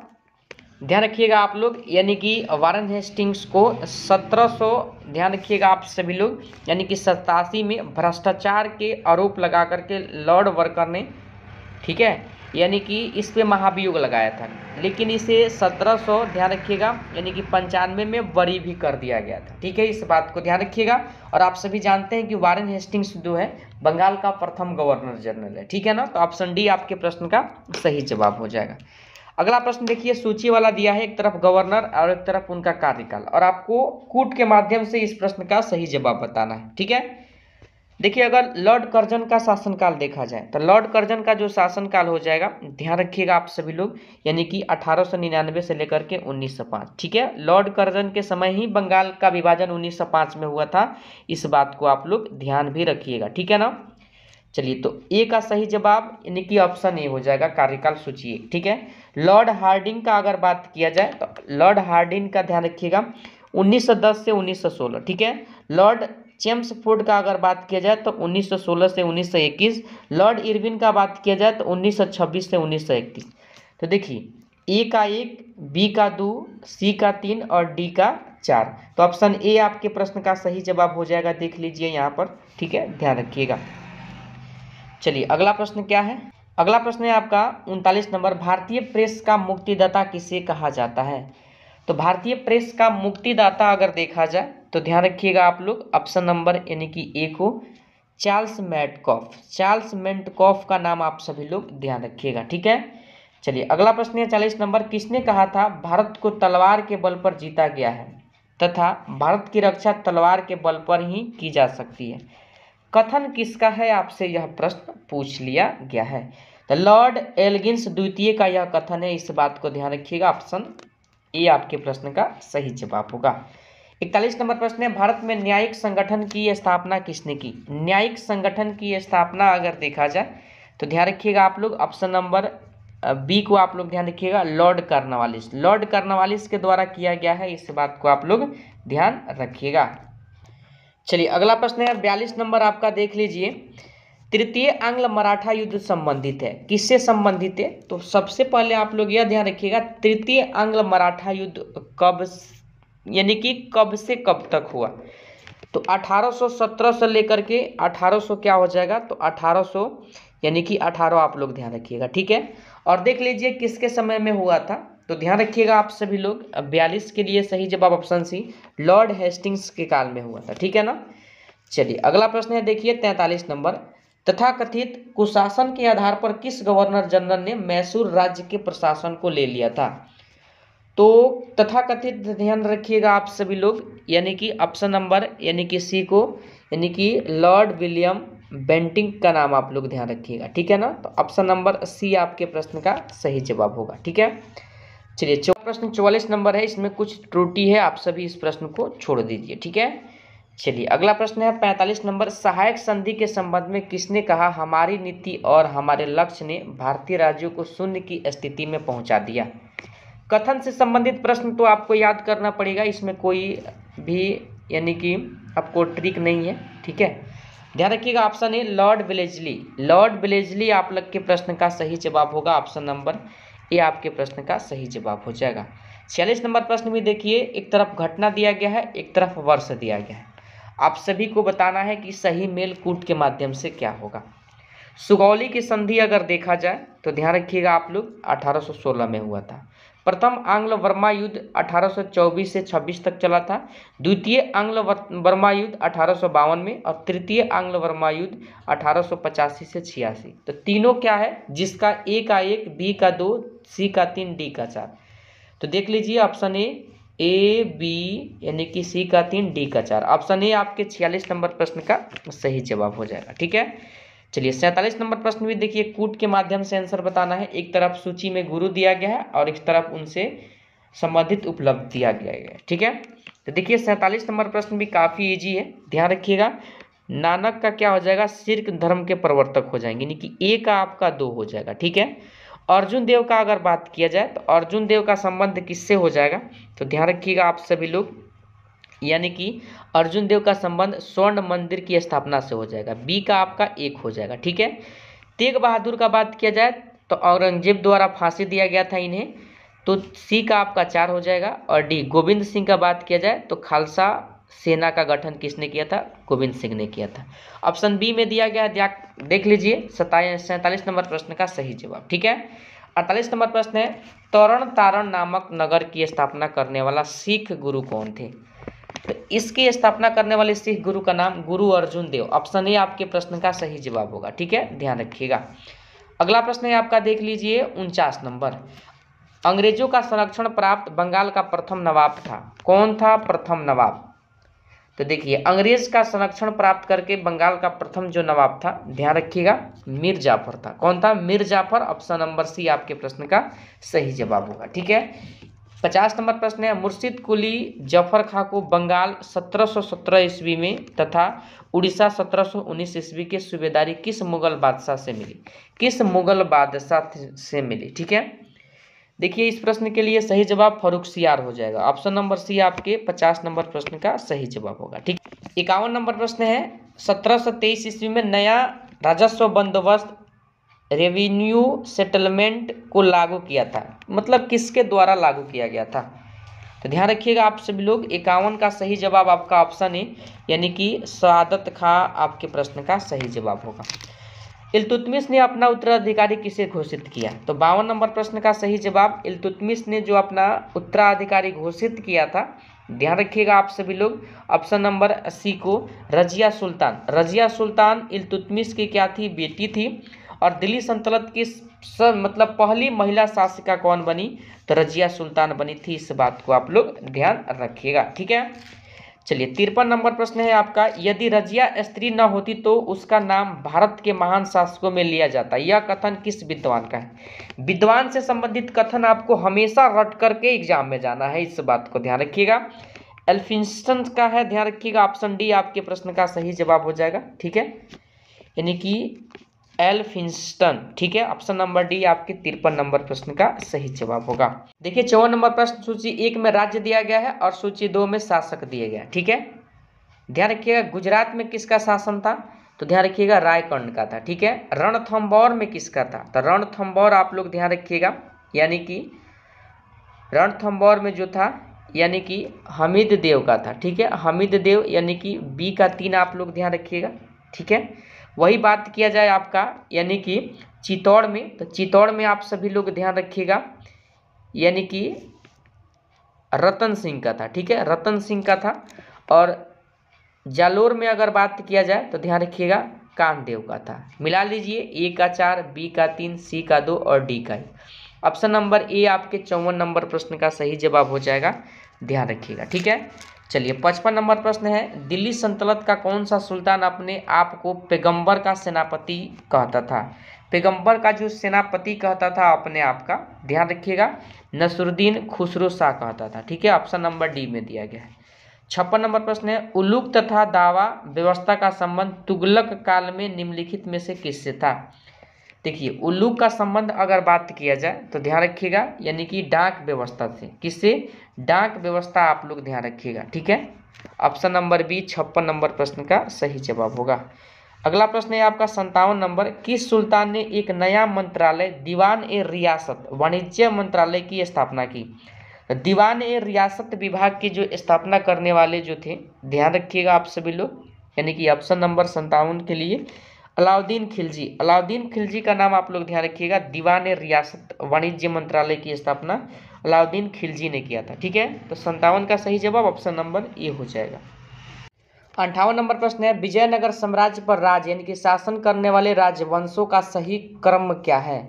ध्यान रखिएगा आप लोग, यानी कि वारेन हेस्टिंग्स को 1700, ध्यान रखिएगा आप सभी लोग, यानी कि 87 में भ्रष्टाचार के आरोप लगा करके लॉर्ड वर्कर ने, ठीक है, यानी कि इस पे महाभियोग लगाया था, लेकिन इसे 1700, ध्यान रखिएगा, यानी कि 95 में बरी भी कर दिया गया था। ठीक है, इस बात को ध्यान रखिएगा। और आप सभी जानते हैं कि वारेन हेस्टिंग्स जो है बंगाल का प्रथम गवर्नर जनरल है। ठीक है ना, तो ऑप्शन डी आपके प्रश्न का सही जवाब हो जाएगा। अगला प्रश्न देखिए, सूची वाला दिया है, एक तरफ गवर्नर और एक तरफ उनका कार्यकाल, और आपको कूट के माध्यम से इस प्रश्न का सही जवाब बताना है। ठीक है, देखिए अगर लॉर्ड कर्जन का शासनकाल देखा जाए तो लॉर्ड कर्जन का जो शासनकाल हो जाएगा, ध्यान रखिएगा आप सभी लोग, यानी कि 1899 से लेकर के 1905। ठीक है, लॉर्ड कर्जन के समय ही बंगाल का विभाजन 1905 में हुआ था, इस बात को आप लोग ध्यान भी रखिएगा। ठीक है ना, चलिए तो ए का सही जवाब यानी कि ऑप्शन ए हो जाएगा, कार्यकाल सूची ए। ठीक है, लॉर्ड हार्डिंग का अगर बात किया जाए तो लॉर्ड हार्डिंग का ध्यान रखिएगा 1910 से 1916। ठीक है, लॉर्ड चेम्सफोर्ड का अगर बात किया जाए तो 1916 से 1921, लॉर्ड इरविन का बात किया जाए तो 1926 से 1931। तो देखिए ए का 1, बी का 2, सी का 3 और डी का 4, तो ऑप्शन ए आपके प्रश्न का सही जवाब हो जाएगा, देख लीजिए यहाँ पर। ठीक है, ध्यान रखिएगा। चलिए अगला प्रश्न क्या है, अगला प्रश्न है आपका 39 नंबर, भारतीय प्रेस का मुक्तिदाता किसे कहा जाता है। तो भारतीय प्रेस का मुक्तिदाता अगर देखा जाए तो ध्यान रखिएगा आप लोग, ऑप्शन नंबर यानी कि ए को चार्ल्स मैडकॉफ, चार्ल्स मैडकॉफ का नाम आप सभी लोग ध्यान रखिएगा। ठीक है, चलिए अगला प्रश्न है 40 नंबर, किसने कहा था भारत को तलवार के बल पर जीता गया है तथा भारत की रक्षा तलवार के बल पर ही की जा सकती है। कथन किसका है, आपसे यह प्रश्न पूछ लिया गया है। तो लॉर्ड एल्गिंस द्वितीय का यह कथन है, इस बात को ध्यान रखिएगा, ऑप्शन ए आपके प्रश्न का सही जवाब होगा। 41 नंबर प्रश्न है, भारत में न्यायिक संगठन की स्थापना किसने की। न्यायिक संगठन की स्थापना अगर देखा जाए तो ध्यान रखिएगा आप लोग, ऑप्शन नंबर बी को आप लोग ध्यान रखिएगा, लॉर्ड कॉर्नवालिस, लॉर्ड कॉर्नवालिस के द्वारा किया गया है, इस बात को आप लोग ध्यान रखिएगा। चलिए अगला प्रश्न है 42 नंबर आपका, देख लीजिए, तृतीय आंग्ल मराठा युद्ध संबंधित है, किससे संबंधित है। तो सबसे पहले आप लोग यह ध्यान रखिएगा, तृतीय आंग्ल मराठा युद्ध कब, यानी कि कब से कब तक हुआ। तो 1817 से लेकर के 1800 क्या हो जाएगा, तो 1800 यानी कि 18 आप लोग ध्यान रखिएगा। ठीक है, और देख लीजिए किसके समय में हुआ था, तो ध्यान रखिएगा आप सभी लोग, 42 के लिए सही जवाब ऑप्शन सी, लॉर्ड हेस्टिंग्स के काल में हुआ था। ठीक है ना, चलिए अगला प्रश्न है देखिए 43 नंबर, तथाकथित कुशासन के आधार पर किस गवर्नर जनरल ने मैसूर राज्य के प्रशासन को ले लिया था। तो तथाकथित ध्यान रखिएगा आप सभी लोग, यानी कि ऑप्शन नंबर यानी कि सी को, यानी कि लॉर्ड विलियम बेंटिंग का नाम आप लोग ध्यान रखिएगा। ठीक है ना, तो ऑप्शन नंबर सी आपके प्रश्न का सही जवाब होगा। ठीक है, चलिए प्रश्न 44 नंबर है, इसमें कुछ त्रुटि है, आप सभी इस प्रश्न को छोड़ दीजिए। ठीक है, चलिए अगला प्रश्न है 45 नंबर, सहायक संधि के संबंध में किसने कहा हमारी नीति और हमारे लक्ष्य ने भारतीय राज्यों को शून्य की स्थिति में पहुंचा दिया। कथन से संबंधित प्रश्न तो आपको याद करना पड़ेगा, इसमें कोई भी यानी कि आपको ट्रिक नहीं है। ठीक है, ध्यान रखिएगा, option A Lord Wellesley, Lord Wellesley आप लोग के प्रश्न का सही जवाब होगा, ऑप्शन नंबर ए आपके प्रश्न का सही जवाब हो जाएगा। 46 नंबर प्रश्न में देखिए, एक तरफ घटना दिया गया है, एक तरफ वर्ष दिया गया है, आप सभी को बताना है कि सही मेल कूट के माध्यम से क्या होगा। सुगौली की संधि अगर देखा जाए तो ध्यान रखिएगा आप लोग 1816 में हुआ था। प्रथम आंग्ल बर्मा युद्ध 1824 से 26 तक चला था, द्वितीय आंग्ल बर्मा युद्ध 1852 में, और तृतीय आंग्ल बर्मा युद्ध 1885 से 86। तो तीनों क्या है, जिसका ए का 1, बी का 2, सी का 3, डी का 4। तो देख लीजिए ऑप्शन ए बी यानी कि सी का 3, डी का 4, ऑप्शन ए आपके 46 नंबर प्रश्न का सही जवाब हो जाएगा। ठीक है, चलिए 47 नंबर प्रश्न भी देखिए, कूट के माध्यम से आंसर बताना है। एक तरफ सूची में गुरु दिया गया है और एक तरफ उनसे संबंधित उपलब्ध दिया गया है। ठीक है, तो देखिए 47 नंबर प्रश्न भी काफ़ी इजी है, ध्यान रखिएगा। नानक का क्या हो जाएगा, सिख धर्म के प्रवर्तक हो जाएंगे, यानी कि ए का आपका 2 हो जाएगा। ठीक है, अर्जुन देव का अगर बात किया जाए तो अर्जुन देव का संबंध किससे हो जाएगा, तो ध्यान रखिएगा आप सभी लोग, यानी कि अर्जुन देव का संबंध स्वर्ण मंदिर की स्थापना से हो जाएगा। बी का आपका 1 हो जाएगा। ठीक है। तेग बहादुर का बात किया जाए तो औरंगजेब द्वारा फांसी दिया गया था इन्हें, तो सी का आपका 4 हो जाएगा। और डी गोविंद सिंह का बात किया जाए तो खालसा सेना का गठन किसने किया था? गोविंद सिंह ने किया था। ऑप्शन बी में दिया गया है, देख लीजिए 47 नंबर प्रश्न का सही जवाब। ठीक है। 48 नंबर प्रश्न है, तरण तारण नामक नगर की स्थापना करने वाला सिख गुरु कौन थे? तो इसकी स्थापना करने वाले सिख गुरु का नाम गुरु अर्जुन देव। ऑप्शन ए आपके प्रश्न का सही जवाब होगा। ठीक है, ध्यान रखिएगा। अगला प्रश्न है आपका, देख लीजिए 49 नंबर। अंग्रेजों का संरक्षण प्राप्त बंगाल का प्रथम नवाब था, कौन था प्रथम नवाब? तो देखिए अंग्रेज का संरक्षण प्राप्त करके बंगाल का प्रथम जो नवाब था, ध्यान रखिएगा, मीर जाफर था। कौन था? Mir Jafar. Option number C आपके प्रश्न का सही जवाब होगा। ठीक है। 50 नंबर प्रश्न है, मुर्शिद कुली जफर खां को बंगाल 1717 ईस्वी में तथा उड़ीसा 1719 ईस्वी के सूबेदारी किस मुगल बादशाह से मिली? किस मुगल बादशाह से मिली? ठीक है। देखिए इस प्रश्न के लिए सही जवाब फर्रुखसियार हो जाएगा। ऑप्शन नंबर सी आपके 50 नंबर प्रश्न का सही जवाब होगा। ठीक। 51 नंबर प्रश्न है, 1723 ईस्वी में नया राजस्व बंदोबस्त रेवेन्यू सेटलमेंट को लागू किया था, मतलब किसके द्वारा लागू किया गया था? तो ध्यान रखिएगा आप सभी लोग, 51 का सही जवाब आपका ऑप्शन ए यानी कि सआदत खां आपके प्रश्न का सही जवाब होगा। इल्तुतमिश ने अपना उत्तराधिकारी किसे घोषित किया? तो 52 नंबर प्रश्न का सही जवाब, इल्तुतमिश ने जो अपना उत्तराधिकारी घोषित किया था, ध्यान रखिएगा आप सभी लोग, ऑप्शन नंबर सी को रजिया सुल्तान। रजिया सुल्तान इल्तुतमिश की क्या थी? बेटी थी। और दिल्ली सल्तनत की मतलब पहली महिला शासिका कौन बनी? तो रजिया सुल्तान बनी थी। इस बात को आप लोग ध्यान रखिएगा। ठीक है। चलिए 53 नंबर प्रश्न है आपका, यदि रजिया स्त्री न होती तो उसका नाम भारत के महान शासकों में लिया जाता, यह कथन किस विद्वान का है? विद्वान से संबंधित कथन आपको हमेशा रट करके एग्जाम में जाना है, इस बात को ध्यान रखिएगा। एल्फिंस्टन का है, ध्यान रखिएगा, ऑप्शन डी आपके प्रश्न का सही जवाब हो जाएगा। ठीक है, यानी कि एल्फिंस्टन। ठीक है, ऑप्शन नंबर डी आपके 53 नंबर प्रश्न का सही जवाब होगा। देखिए 54 नंबर प्रश्न, सूची 1 में राज्य दिया गया है और सूची 2 में शासक दिए गए। ठीक है, ध्यान रखिएगा। गुजरात में किसका शासन था? तो ध्यान रखिएगा रायकर्ण का था। ठीक है। रणथंबोर में किसका था? तो रणथंबोर आप लोग ध्यान रखिएगा, यानी कि रणथंबोर में जो था यानी कि हमीद देव का था। ठीक है, हमीद देव यानी कि बी का 3 आप लोग ध्यान रखिएगा। ठीक है, वही बात किया जाए आपका यानी कि चित्तौड़ में, तो चित्तौड़ में आप सभी लोग ध्यान रखिएगा यानी कि रतन सिंह का था। ठीक है, रतन सिंह का था। और जालोर में अगर बात किया जाए तो ध्यान रखिएगा कामदेव का था। मिला लीजिए, ए का 4, बी का 3, सी का 2 और डी का 1। ऑप्शन नंबर ए आपके 54 नंबर प्रश्न का सही जवाब हो जाएगा, ध्यान रखिएगा। ठीक है, चलिए 55 नंबर प्रश्न है, दिल्ली सल्तनत का कौन सा सुल्तान अपने आप को पैगंबर का सेनापति कहता था? पैगंबर का जो सेनापति कहता था अपने आप का, ध्यान रखिएगा, नसरुद्दीन खुसरो शाह कहता था। ठीक है, ऑप्शन नंबर डी में दिया गया है। 56 नंबर प्रश्न है, उलूक तथा दावा व्यवस्था का संबंध तुगलक काल में निम्नलिखित में से किससे था? देखिए उल्लूक का संबंध अगर बात किया जाए तो ध्यान रखिएगा यानी कि डाक व्यवस्था से। किससे? डाक व्यवस्था आप लोग ध्यान रखिएगा। ठीक है, ऑप्शन नंबर बी 56 नंबर प्रश्न का सही जवाब होगा। अगला प्रश्न है आपका 57 नंबर, किस सुल्तान ने एक नया मंत्रालय दीवान ए रियासत वाणिज्य मंत्रालय की स्थापना की? दीवान ए रियासत विभाग की जो स्थापना करने वाले जो थे, ध्यान रखिएगा आप सभी लोग, यानी कि ऑप्शन नंबर 57 के लिए अलाउद्दीन खिलजी। अलाउद्दीन खिलजी का नाम आप लोग ध्यान रखिएगा। दीवान ए रियासत वाणिज्य मंत्रालय की स्थापना अलाउद्दीन खिलजी ने किया था। ठीक है, तो 57 का सही जवाब ऑप्शन नंबर ए हो जाएगा। 58 नंबर प्रश्न है, विजयनगर साम्राज्य पर राज यानी कि शासन करने वाले राजवंशों का सही क्रम क्या है?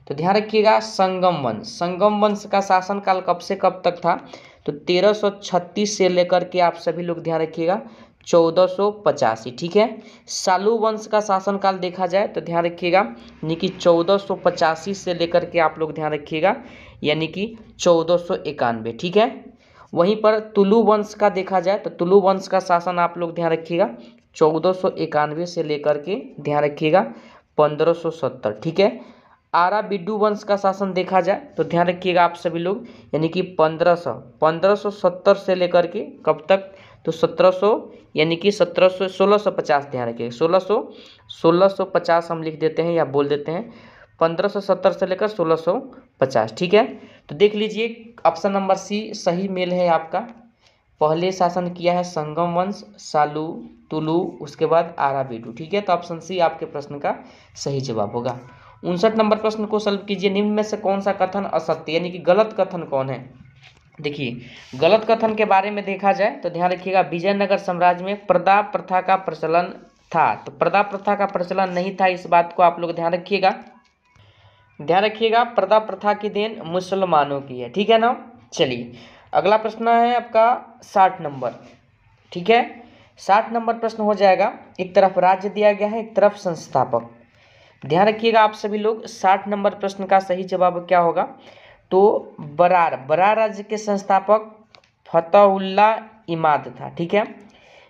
तो ध्यान रखिएगा संगम वंश। संगम वंश का शासनकाल कब से कब तक था? तो 1336 से लेकर के आप सभी लोग ध्यान रखिएगा 1485। ठीक है, सालू वंश का शासनकाल देखा जाए तो ध्यान रखिएगा यानी कि 1485 से लेकर के आप लोग ध्यान रखिएगा यानी कि 1491। ठीक है, वहीं पर तुलु वंश का देखा जाए तो तुलु वंश का शासन आप लोग ध्यान रखिएगा 1491 से लेकर के ध्यान रखिएगा 1570। ठीक है, आरा बिड्डू वंश का शासन देखा जाए तो ध्यान रखिएगा आप सभी लोग यानी कि 1570 से लेकर के कब तक? तो 1700 यानी कि 1650 ध्यान रखिएगा, 1650 हम लिख देते हैं या बोल देते हैं, 1570 से लेकर 1650। ठीक है, तो देख लीजिए ऑप्शन नंबर सी सही मेल है आपका। पहले शासन किया है संगम वंश, सालू, तुलु, उसके बाद आराबेडु। ठीक है, तो ऑप्शन सी आपके प्रश्न का सही जवाब होगा। 59 नंबर प्रश्न को सॉल्व कीजिए। निम्न में से कौन सा कथन असत्य यानी कि गलत कथन कौन है? देखिए गलत कथन के बारे में देखा जाए तो ध्यान रखिएगा, विजयनगर साम्राज्य में पर्दा प्रथा का प्रचलन था। तो पर्दा प्रथा का प्रचलन नहीं था, इस बात को आप लोग ध्यान रखिएगा। पर्दा प्रथा की देन मुसलमानों की है। ठीक है ना। चलिए अगला प्रश्न है आपका 60 नंबर। ठीक है, 60 नंबर प्रश्न हो जाएगा। एक तरफ राज्य दिया गया है, एक तरफ संस्थापक। ध्यान रखिएगा आप सभी लोग, 60 नंबर प्रश्न का सही जवाब क्या होगा? तो बरार राज्य के संस्थापक फतेहुल्लाह इमाद था। ठीक है,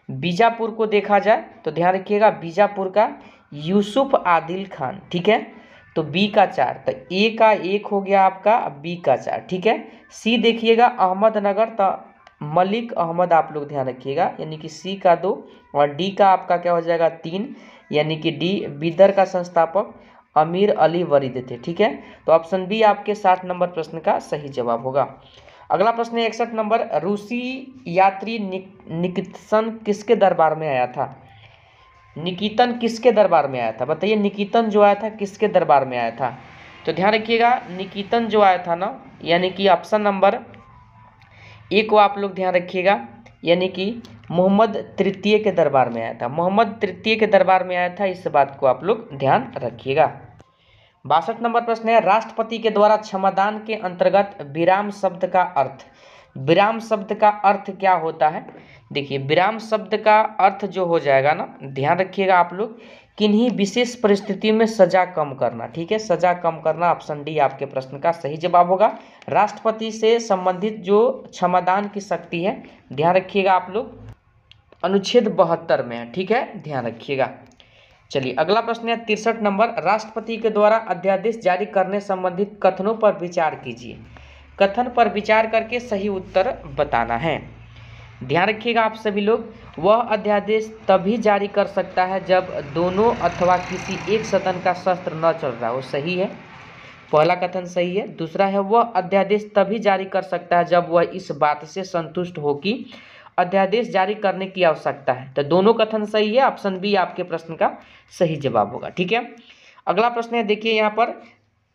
बीजापुर को देखा जाए तो ध्यान रखिएगा, बीजापुर का यूसुफ आदिल खान। ठीक है, तो बी का 4, तो ए का 1 हो गया आपका, बी का 4। ठीक है, सी देखिएगा अहमदनगर, तो मलिक अहमद आप लोग ध्यान रखिएगा, यानी कि सी का 2, और डी का आपका क्या हो जाएगा 3, यानी कि डी बीदर का संस्थापक अमीर अली वरीद थे। ठीक है, तो ऑप्शन बी आपके 60 नंबर प्रश्न का सही जवाब होगा। अगला प्रश्न है 61 नंबर। रूसी यात्री निकितन किसके दरबार में आया था? निकितन किसके दरबार में आया था? बताइए, निकितन जो आया था किसके दरबार में आया था? तो ध्यान रखिएगा, निकितन जो आया था ना, यानी कि ऑप्शन नंबर ए को आप लोग ध्यान रखिएगा, यानी कि मोहम्मद तृतीय के दरबार में आया था। मोहम्मद तृतीय के दरबार में आया था, इस बात को आप लोग ध्यान रखिएगा। 62 नंबर प्रश्न है, राष्ट्रपति के द्वारा क्षमादान के अंतर्गत विराम शब्द का अर्थ। विराम शब्द का अर्थ क्या होता है? देखिए विराम शब्द का अर्थ जो हो जाएगा ना, ध्यान रखिएगा आप लोग, किन्हीं विशेष परिस्थितियों में सजा कम करना। ठीक है, सजा कम करना, ऑप्शन डी आपके प्रश्न का सही जवाब होगा। राष्ट्रपति से संबंधित जो क्षमादान की शक्ति है, ध्यान रखिएगा आप लोग, अनुच्छेद 72 में है। ठीक है, ध्यान रखिएगा। चलिए अगला प्रश्न है 63 नंबर। राष्ट्रपति के द्वारा अध्यादेश जारी करने संबंधित कथनों पर विचार कीजिए। कथन पर विचार करके सही उत्तर बताना है। ध्यान रखिएगा आप सभी लोग, वह अध्यादेश तभी जारी कर सकता है जब दोनों अथवा किसी एक सदन का शस्त्र न चल रहा हो। सही है, पहला कथन सही है। दूसरा है, वह अध्यादेश तभी जारी कर सकता है जब वह इस बात से संतुष्ट हो कि अध्यादेश जारी करने की आवश्यकता है। तो दोनों कथन सही है, ऑप्शन बी आपके प्रश्न का सही जवाब होगा। ठीक है, अगला प्रश्न है, देखिए यहाँ पर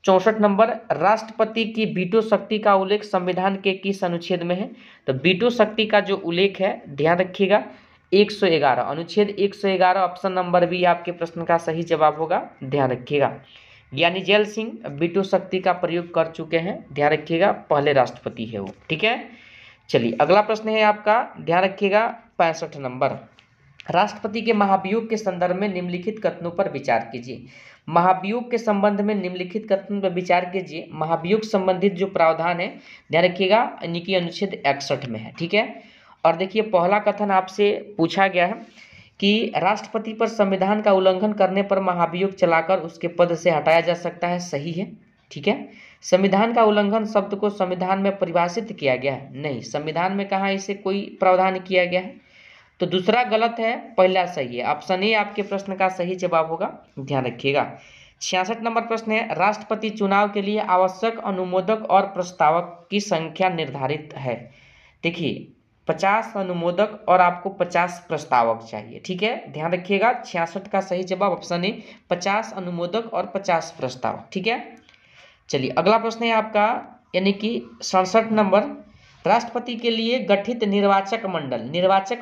64 नंबर। राष्ट्रपति की वीटो शक्ति का उल्लेख संविधान के किस अनुच्छेद में है? तो वीटो शक्ति का जो उल्लेख है, ध्यान रखिएगा, 111, अनुच्छेद 111, ऑप्शन नंबर बी आपके प्रश्न का सही जवाब होगा। ध्यान रखिएगा, ज्ञानी जैल सिंह वीटो शक्ति का प्रयोग कर चुके हैं। ध्यान रखिएगा, पहले राष्ट्रपति है वो। ठीक है, चलिए अगला प्रश्न है आपका, ध्यान रखिएगा 65 नंबर। राष्ट्रपति के महाभियोग के संदर्भ में निम्नलिखित कथनों पर विचार कीजिए। महाभियोग के संबंध में निम्नलिखित कथनों पर विचार कीजिए। महाभियोग संबंधित जो प्रावधान है, ध्यान रखिएगा, इनकी अनुच्छेद 61 में है। ठीक है, और देखिए पहला कथन आपसे पूछा गया है कि राष्ट्रपति पर संविधान का उल्लंघन करने पर महाभियोग चलाकर उसके पद से हटाया जा सकता है। सही है। ठीक है, संविधान का उल्लंघन शब्द को संविधान में परिभाषित किया गया है? नहीं, संविधान में कहाँ इसे कोई प्रावधान किया गया है। तो दूसरा गलत है, पहला सही है। ऑप्शन ए आपके प्रश्न का सही जवाब होगा। ध्यान रखिएगा। 66 नंबर प्रश्न है, राष्ट्रपति चुनाव के लिए आवश्यक अनुमोदक और प्रस्तावक की संख्या निर्धारित है। देखिए 50 अनुमोदक और आपको 50 प्रस्तावक चाहिए। ठीक है, ध्यान रखिएगा, 66 का सही जवाब ऑप्शन ए, 50 अनुमोदक और 50 प्रस्तावक। ठीक है, चलिए अगला प्रश्न है आपका, यानी कि 67 नंबर। राष्ट्रपति के लिए गठित निर्वाचक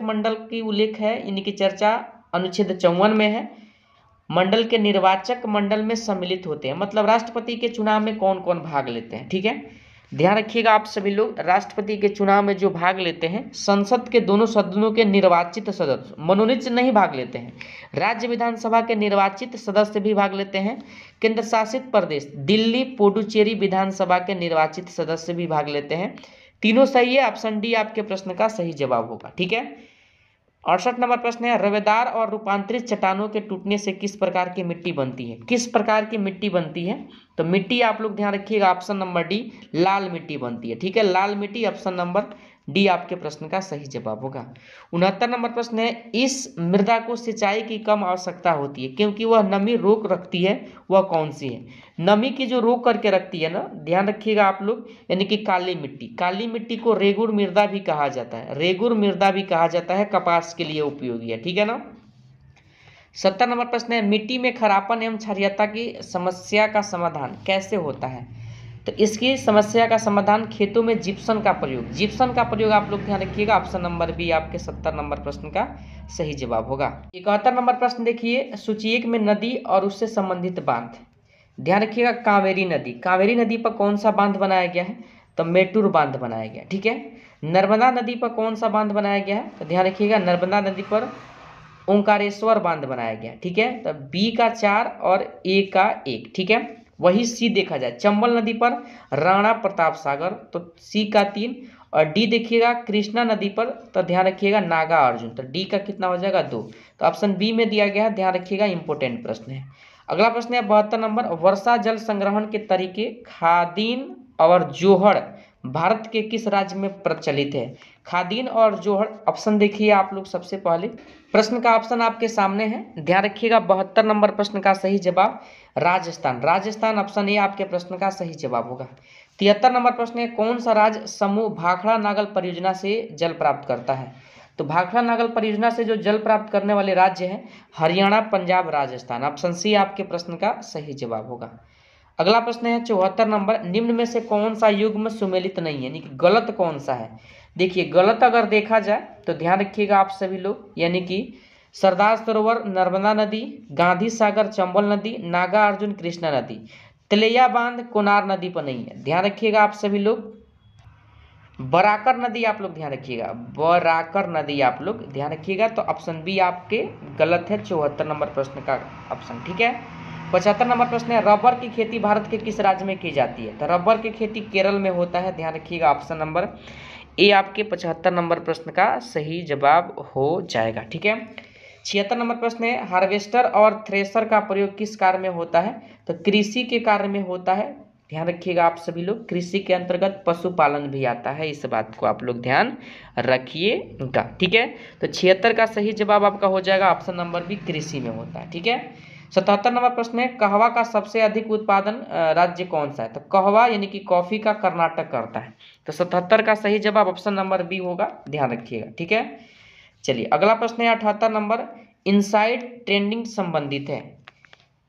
मंडल की उल्लेख है, यानी कि चर्चा अनुच्छेद 54 में है। मंडल के निर्वाचक मंडल में सम्मिलित होते हैं, मतलब राष्ट्रपति के चुनाव में कौन कौन भाग लेते हैं। ठीक है, ध्यान रखिएगा आप सभी लोग, राष्ट्रपति के चुनाव में जो भाग लेते हैं, संसद के दोनों सदनों के निर्वाचित सदस्य, मनोनीत नहीं भाग लेते हैं। राज्य विधानसभा के निर्वाचित सदस्य भी भाग लेते हैं। केंद्र शासित प्रदेश दिल्ली पुडुचेरी विधानसभा के निर्वाचित सदस्य भी भाग लेते हैं। तीनों सही है, ऑप्शन डी आपके प्रश्न का सही जवाब होगा। ठीक है, 68 नंबर प्रश्न है, रवेदार और रूपांतरित चट्टानों के टूटने से किस प्रकार की मिट्टी बनती है? किस प्रकार की मिट्टी बनती है? तो मिट्टी आप लोग ध्यान रखिएगा, ऑप्शन नंबर डी, लाल मिट्टी बनती है। ठीक है, लाल मिट्टी ऑप्शन नंबर डी आपके प्रश्न का सही जवाब होगा। 69 नंबर प्रश्न है, इस मृदा को सिंचाई की कम आवश्यकता होती है क्योंकि वह नमी रोक रखती है, वह कौन सी है? नमी की जो रोक करके रखती है ना, ध्यान रखिएगा आप लोग, यानी कि काली मिट्टी। काली मिट्टी को रेगुर मृदा भी कहा जाता है, रेगुर मृदा भी कहा जाता है, कपास के लिए उपयोगी है, ठीक है ना। 70 नंबर प्रश्न है, मिट्टी में खरापन एवं क्षारीयता की समस्या का समाधान कैसे होता है? तो इसकी समस्या का समाधान खेतों में जिप्सम का प्रयोग, जिप्सम का प्रयोग आप लोग ध्यान रखिएगा। ऑप्शन नंबर बी आपके 70 नंबर प्रश्न का सही जवाब होगा। 71 नंबर प्रश्न देखिए, सूची 1 में नदी और उससे संबंधित बांध, ध्यान रखिएगा। कावेरी नदी, कावेरी नदी पर कौन सा बांध बनाया गया है? तो मेटूर बांध बनाया गया, ठीक है। नर्मदा नदी पर कौन सा बांध बनाया गया है? तो ध्यान रखिएगा, नर्मदा नदी पर ओंकारेश्वर बांध बनाया गया, ठीक है। तो बी का 4 और ए का 1, ठीक है। वही सी देखा जाए, चंबल नदी पर राणा प्रताप सागर, तो सी का 3, और डी देखिएगा कृष्णा नदी पर, तो ध्यान रखिएगा नागा अर्जुन, तो डी का कितना हो जाएगा 2। तो ऑप्शन बी में दिया गया है, ध्यान रखिएगा, इंपोर्टेंट प्रश्न है। अगला प्रश्न है 72 नंबर, वर्षा जल संग्रहण के तरीके खादीन और जोहड़ भारत के किस राज्य में प्रचलित है? खादीन और जोहड़, ऑप्शन देखिए आप लोग। सबसे पहले प्रश्न का ऑप्शन आपके सामने है, ध्यान रखिएगा। 72 नंबर प्रश्न का सही जवाब राजस्थान, राजस्थान ऑप्शन ए आपके प्रश्न का सही जवाब होगा। 73 नंबर प्रश्न है, कौन सा राज्य समूह भाखड़ा नागल परियोजना से जल प्राप्त करता है? तो भाखड़ा नागल परियोजना से जो जल प्राप्त करने वाले राज्य हैं हरियाणा, पंजाब, राजस्थान, ऑप्शन सी आपके प्रश्न का सही जवाब होगा। अगला प्रश्न है 74 नंबर, निम्न में से कौन सा युग्म सुमेलित नहीं है, यानी कि गलत कौन सा है? देखिए गलत अगर देखा जाए तो ध्यान रखिएगा आप सभी लोग, यानी कि सरदार सरोवर, नर्मदा नदी, गांधी सागर, चंबल नदी, नागा अर्जुन, कृष्णा नदी, तिलैया बांध कोनार नदी पर नहीं है, ध्यान रखिएगा आप सभी लोग। बराकर नदी आप लोग ध्यान रखिएगा, बराकर नदी आप लोग ध्यान रखिएगा, तो ऑप्शन बी आपके गलत है 74 नंबर प्रश्न का ऑप्शन, ठीक है। 75 नंबर प्रश्न है, रबर की खेती भारत के किस राज्य में की जाती है? तो रबर की खेती केरल में होता है, ध्यान रखिएगा, ऑप्शन नंबर ए आपके 75 नंबर प्रश्न का सही जवाब हो जाएगा, ठीक है। 76 नंबर प्रश्न है, हार्वेस्टर और थ्रेशर का प्रयोग किस कार्य में होता है? तो कृषि के कार्य में होता है, ध्यान रखिएगा आप सभी लोग। कृषि के अंतर्गत पशुपालन भी आता है, इस बात को आप लोग ध्यान रखिएगा, ठीक है। तो 76 का सही जवाब आपका हो जाएगा ऑप्शन नंबर बी, कृषि में होता है, ठीक है। 77 नंबर प्रश्न है, कहवा का सबसे अधिक उत्पादन राज्य कौन सा है? तो कहवा यानी कि कॉफी का कर्नाटक करता है, तो 77 का सही जवाब ऑप्शन नंबर बी होगा, ध्यान रखिएगा, ठीक है। चलिए अगला प्रश्न है 78 नंबर, इनसाइड ट्रेंडिंग संबंधित है,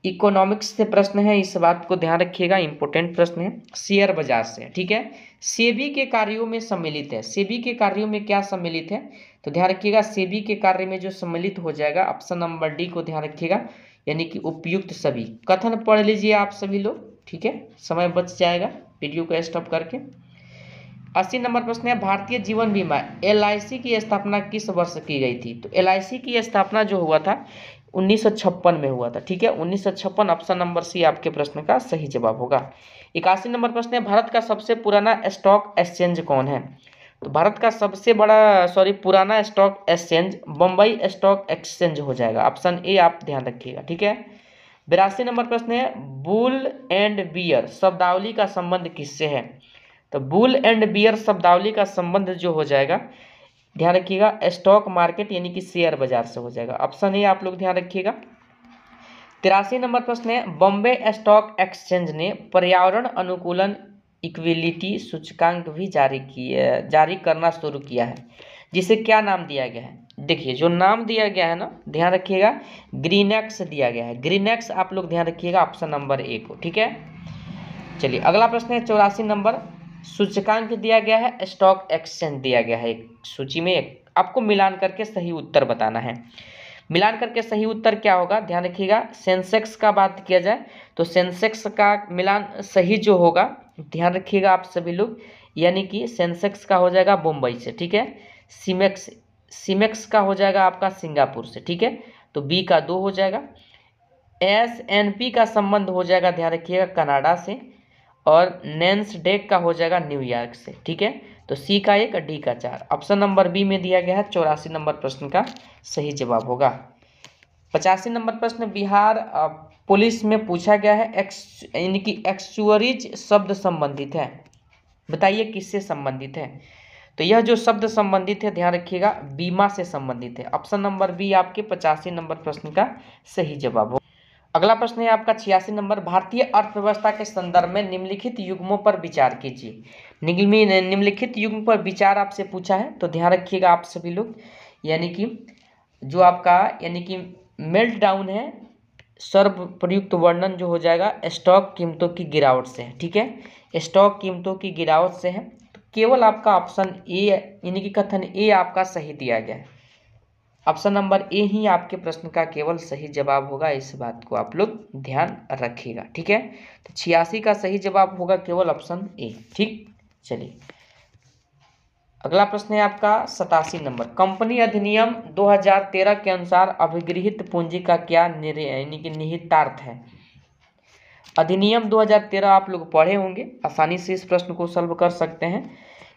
इकोनॉमिक्स से प्रश्न है, इस बात को ध्यान रखिएगा, इंपोर्टेंट प्रश्न है, शेयर बाजार से, ठीक है। सेबी के कार्यों में सम्मिलित है, सेबी के कार्यों में क्या सम्मिलित है? तो ध्यान रखिएगा, सेबी के कार्य में जो सम्मिलित हो जाएगा ऑप्शन नंबर डी को ध्यान रखिएगा, यानी कि उपयुक्त सभी। कथन पढ़ लीजिए आप सभी लोग, ठीक है, समय बच जाएगा वीडियो को स्टॉप करके। 80 नंबर प्रश्न है, भारतीय जीवन बीमा LIC की स्थापना किस वर्ष की गई थी? तो LIC की स्थापना जो हुआ था 1956 में हुआ था, ठीक है, 1956 ऑप्शन नंबर सी आपके प्रश्न का सही जवाब होगा। 81 नंबर प्रश्न है, भारत का सबसे पुराना स्टॉक एक्सचेंज कौन है? तो भारत का सबसे बड़ा पुराना stock exchange Bombay stock exchange हो जाएगा, ऑप्शन ए आप ध्यान रखिएगा, ठीक है। 82 नंबर प्रश्न है, बुल एंड बियर शब्दावली का संबंध किससे है? तो बुल एंड बियर शब्दावली का संबंध जो हो जाएगा, ध्यान रखिएगा, स्टॉक मार्केट यानी कि शेयर बाजार से हो जाएगा, ऑप्शन ए आप लोग ध्यान रखिएगा। 83 नंबर प्रश्न है, बॉम्बे स्टॉक एक्सचेंज ने पर्यावरण अनुकूलन इक्विलिटी सूचकांक भी जारी करना शुरू किया है, जिसे क्या नाम दिया गया है? देखिए जो नाम दिया गया है ना, ध्यान रखिएगा, ग्रीनएक्स दिया गया है, ग्रीनएक्स आप लोग ध्यान रखिएगा, ऑप्शन नंबर ए को, ठीक है। चलिए अगला प्रश्न है 84 नंबर, सूचकांक दिया गया है, स्टॉक एक्सचेंज दिया गया है, एक सूची में आपको मिलान करके सही उत्तर बताना है। मिलान करके सही उत्तर क्या होगा, ध्यान रखिएगा। सेंसेक्स का बात किया जाए तो सेंसेक्स का मिलान सही जो होगा, ध्यान रखिएगा आप सभी लोग, यानी कि सेंसेक्स का हो जाएगा मुंबई से, ठीक है। सीमेक्स का हो जाएगा आपका सिंगापुर से, ठीक है, तो बी का 2 हो जाएगा। SNP का संबंध हो जाएगा, ध्यान रखिएगा, कनाडा से, और नैस्डैक का हो जाएगा न्यूयॉर्क से, ठीक है। तो सी का 1, डी का 4, ऑप्शन नंबर बी में दिया गया है 84 नंबर प्रश्न का सही जवाब होगा। 85 नंबर प्रश्न, बिहार पुलिस में पूछा गया है, यानी कि एक्चुअरीज शब्द संबंधित है, बताइए किससे संबंधित है? तो यह जो शब्द संबंधित है ध्यान रखिएगा बीमा से संबंधित है। ऑप्शन नंबर बी आपके 85 नंबर प्रश्न का सही जवाब हो। अगला प्रश्न है आपका 86 नंबर, भारतीय अर्थव्यवस्था के संदर्भ में निम्नलिखित युग्मों पर विचार कीजिए। निम्नलिखित युग्म पर विचार आपसे पूछा है, तो ध्यान रखिएगा आप सभी लोग, यानी कि जो आपका यानी कि मेल्ट डाउन है, सर्व प्रयुक्त वर्णन जो हो जाएगा स्टॉक कीमतों की गिरावट से है। ठीक है, स्टॉक कीमतों की गिरावट से है, तो केवल आपका ऑप्शन ए यानी कि कथन ए आपका सही दिया गया है। ऑप्शन नंबर ए ही आपके प्रश्न का केवल सही जवाब होगा, इस बात को आप लोग ध्यान रखिएगा। ठीक है, तो 86 का सही जवाब होगा केवल ऑप्शन ए। ठीक, चलिए अगला प्रश्न है आपका 87 नंबर, कंपनी अधिनियम 2013 के अनुसार अभिगृहित पूंजी का क्या यानी कि निहितार्थ है। अधिनियम 2013 आप लोग पढ़े होंगे, आसानी से इस प्रश्न को सॉल्व कर सकते हैं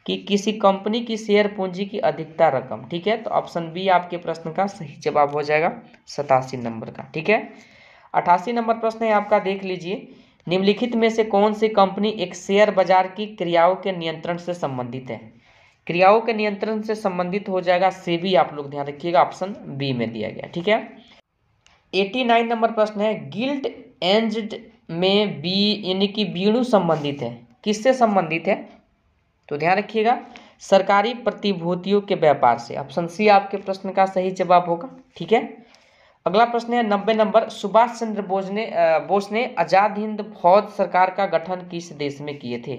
कि किसी कंपनी की शेयर पूंजी की अधिकता रकम। ठीक है, तो ऑप्शन बी आपके प्रश्न का सही जवाब हो जाएगा 87 नंबर का। ठीक है, 88 नंबर प्रश्न है आपका, देख लीजिए, निम्नलिखित में से कौन सी कंपनी एक शेयर बाजार की क्रियाओं के नियंत्रण से संबंधित है। क्रियाओं के नियंत्रण से संबंधित हो जाएगा सेबी, आप लोग ध्यान रखिएगा ऑप्शन बी में दिया गया। ठीक है, 89 नंबर प्रश्न है, गिल्ट एंज्ड में बी यानी कि बीणु संबंधित है, किससे संबंधित है, तो ध्यान रखिएगा सरकारी प्रतिभूतियों के व्यापार से। ऑप्शन सी आपके प्रश्न का सही जवाब होगा। ठीक है, अगला प्रश्न है 90 नंबर, सुभाष चंद्र बोस ने आजाद हिंद फौज सरकार का गठन किस देश में किए थे।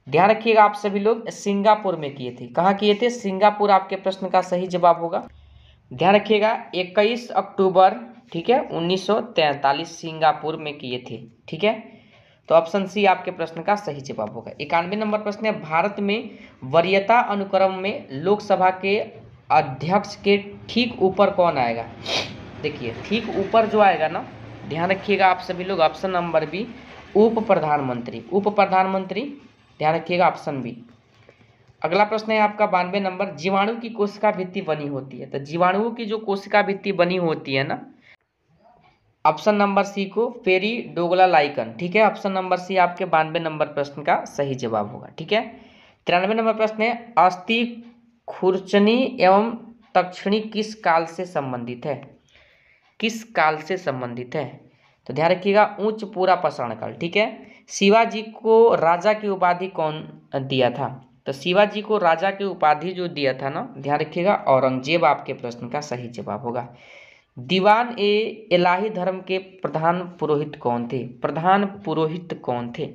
ध्यान रखिएगा आप सभी लोग, सिंगापुर में किए थे। कहाँ किए थे, सिंगापुर आपके प्रश्न का सही जवाब होगा। ध्यान रखिएगा 21 अक्टूबर, ठीक है, 1943 सिंगापुर में किए थे। ठीक है, तो ऑप्शन सी आपके प्रश्न का सही जवाब होगा। 91 नंबर प्रश्न है, भारत में वरीयता अनुक्रम में लोकसभा के अध्यक्ष के ठीक ऊपर कौन आएगा। देखिए ठीक ऊपर जो आएगा ना, ध्यान रखिएगा आप सभी लोग, ऑप्शन नंबर बी उप प्रधानमंत्री। उप प्रधानमंत्री, ध्यान रखिएगा ऑप्शन बी। अगला प्रश्न है आपका 92 नंबर, जीवाणु की कोशिका भित्ति बनी होती है, तो जीवाणुओं की जो कोशिका भित्ति बनी होती है ना, ऑप्शन नंबर सी को पेरिडोग्लाइकन। ठीक है, ऑप्शन नंबर सी आपके 92 नंबर प्रश्न का सही जवाब होगा। ठीक है, 93 नंबर प्रश्न है, अस्थि खुरचनी एवं तक्षणी किस काल से संबंधित है। किस काल से संबंधित है, तो ध्यान रखिएगा उच्च पूरा पाषाण काल। ठीक है, शिवाजी को राजा की उपाधि कौन दिया था, तो शिवाजी को राजा की उपाधि जो दिया था ना, ध्यान रखिएगा औरंगजेब आपके प्रश्न का सही जवाब होगा। दीवान ए इलाही धर्म के प्रधान पुरोहित कौन थे। प्रधान पुरोहित कौन थे,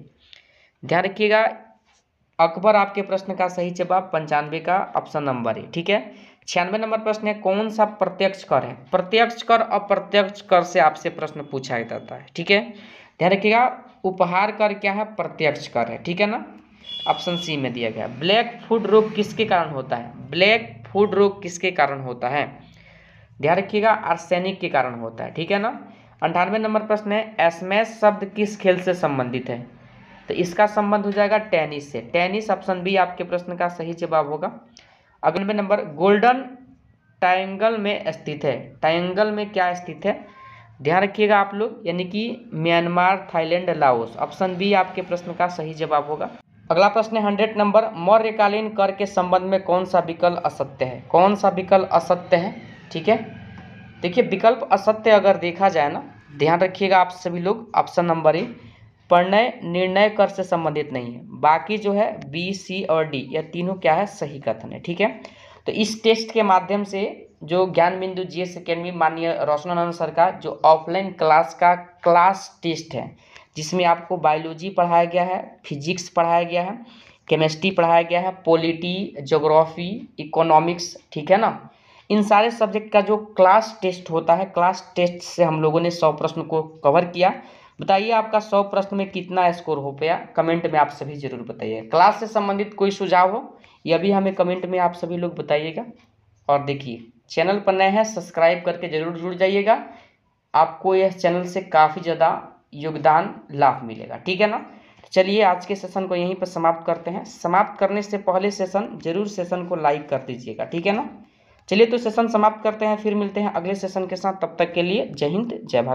ध्यान रखिएगा अकबर आपके प्रश्न का सही जवाब 95 का ऑप्शन नंबर है। ठीक है, 96 नंबर प्रश्न है, कौन सा प्रत्यक्ष कर है। प्रत्यक्ष कर अप्रत्यक्ष कर से आपसे प्रश्न पूछा जाता है। ठीक है, ध्यान रखिएगा उपहार कर क्या है, प्रत्यक्ष कर है। ठीक है ना, ऑप्शन सी में दिया गया। ब्लैक फूड रोग किसके कारण होता है। ब्लैक फूड रोग किसके कारण होता है, ध्यान रखिएगा आर्सेनिक के कारण होता है। ठीक है ना, 98 नंबर प्रश्न है, एसमैश शब्द किस खेल से संबंधित है, तो इसका संबंध हो जाएगा टेनिस से। टेनिस ऑप्शन बी आपके प्रश्न का सही जवाब होगा। 98 नंबर, गोल्डन ट्रायंगल में स्थित है। ट्रायंगल में क्या स्थित है, ध्यान रखिएगा आप लोग, यानी कि Myanmar, Thailand, Laos. Option B आपके प्रश्न का सही जवाब होगा। अगला प्रश्न है 100 नंबर, मौर्यकालीन कर के संबंध में कौन सा विकल्प असत्य है। कौन सा विकल्प असत्य है, ठीक है, देखिए विकल्प असत्य अगर देखा जाए ना, ध्यान रखिएगा आप सभी लोग, ऑप्शन नंबर ए प्रणय निर्णय कर से संबंधित नहीं है। बाकी जो है बी, सी और डी, यह तीनों क्या है, सही कथन है। ठीक है, तो इस टेस्ट के माध्यम से जो ज्ञान बिंदु जीएस अकेडमी माननीय रोशनानंद सर का जो ऑफलाइन क्लास का क्लास टेस्ट है, जिसमें आपको बायोलॉजी पढ़ाया गया है, फिजिक्स पढ़ाया गया है, केमिस्ट्री पढ़ाया गया है, पॉलिटी, ज्योग्राफी, इकोनॉमिक्स, ठीक है ना, इन सारे सब्जेक्ट का जो क्लास टेस्ट होता है, क्लास टेस्ट से हम लोगों ने 100 प्रश्न को कवर किया। बताइए आपका 100 प्रश्न में कितना स्कोर हो पाया, कमेंट में आप सभी जरूर बताइए। क्लास से संबंधित कोई सुझाव हो यह भी हमें कमेंट में आप सभी लोग बताइएगा। और देखिए चैनल पर नए हैं सब्सक्राइब करके जरूर जुड़ जाइएगा, आपको यह चैनल से काफ़ी ज़्यादा योगदान लाभ मिलेगा। ठीक है ना, चलिए आज के सेशन को यहीं पर समाप्त करते हैं। समाप्त करने से पहले जरूर सेशन को लाइक कर दीजिएगा। ठीक है ना, चलिए तो सेशन समाप्त करते हैं, फिर मिलते हैं अगले सेशन के साथ। तब तक के लिए जय हिंद, जय भारत।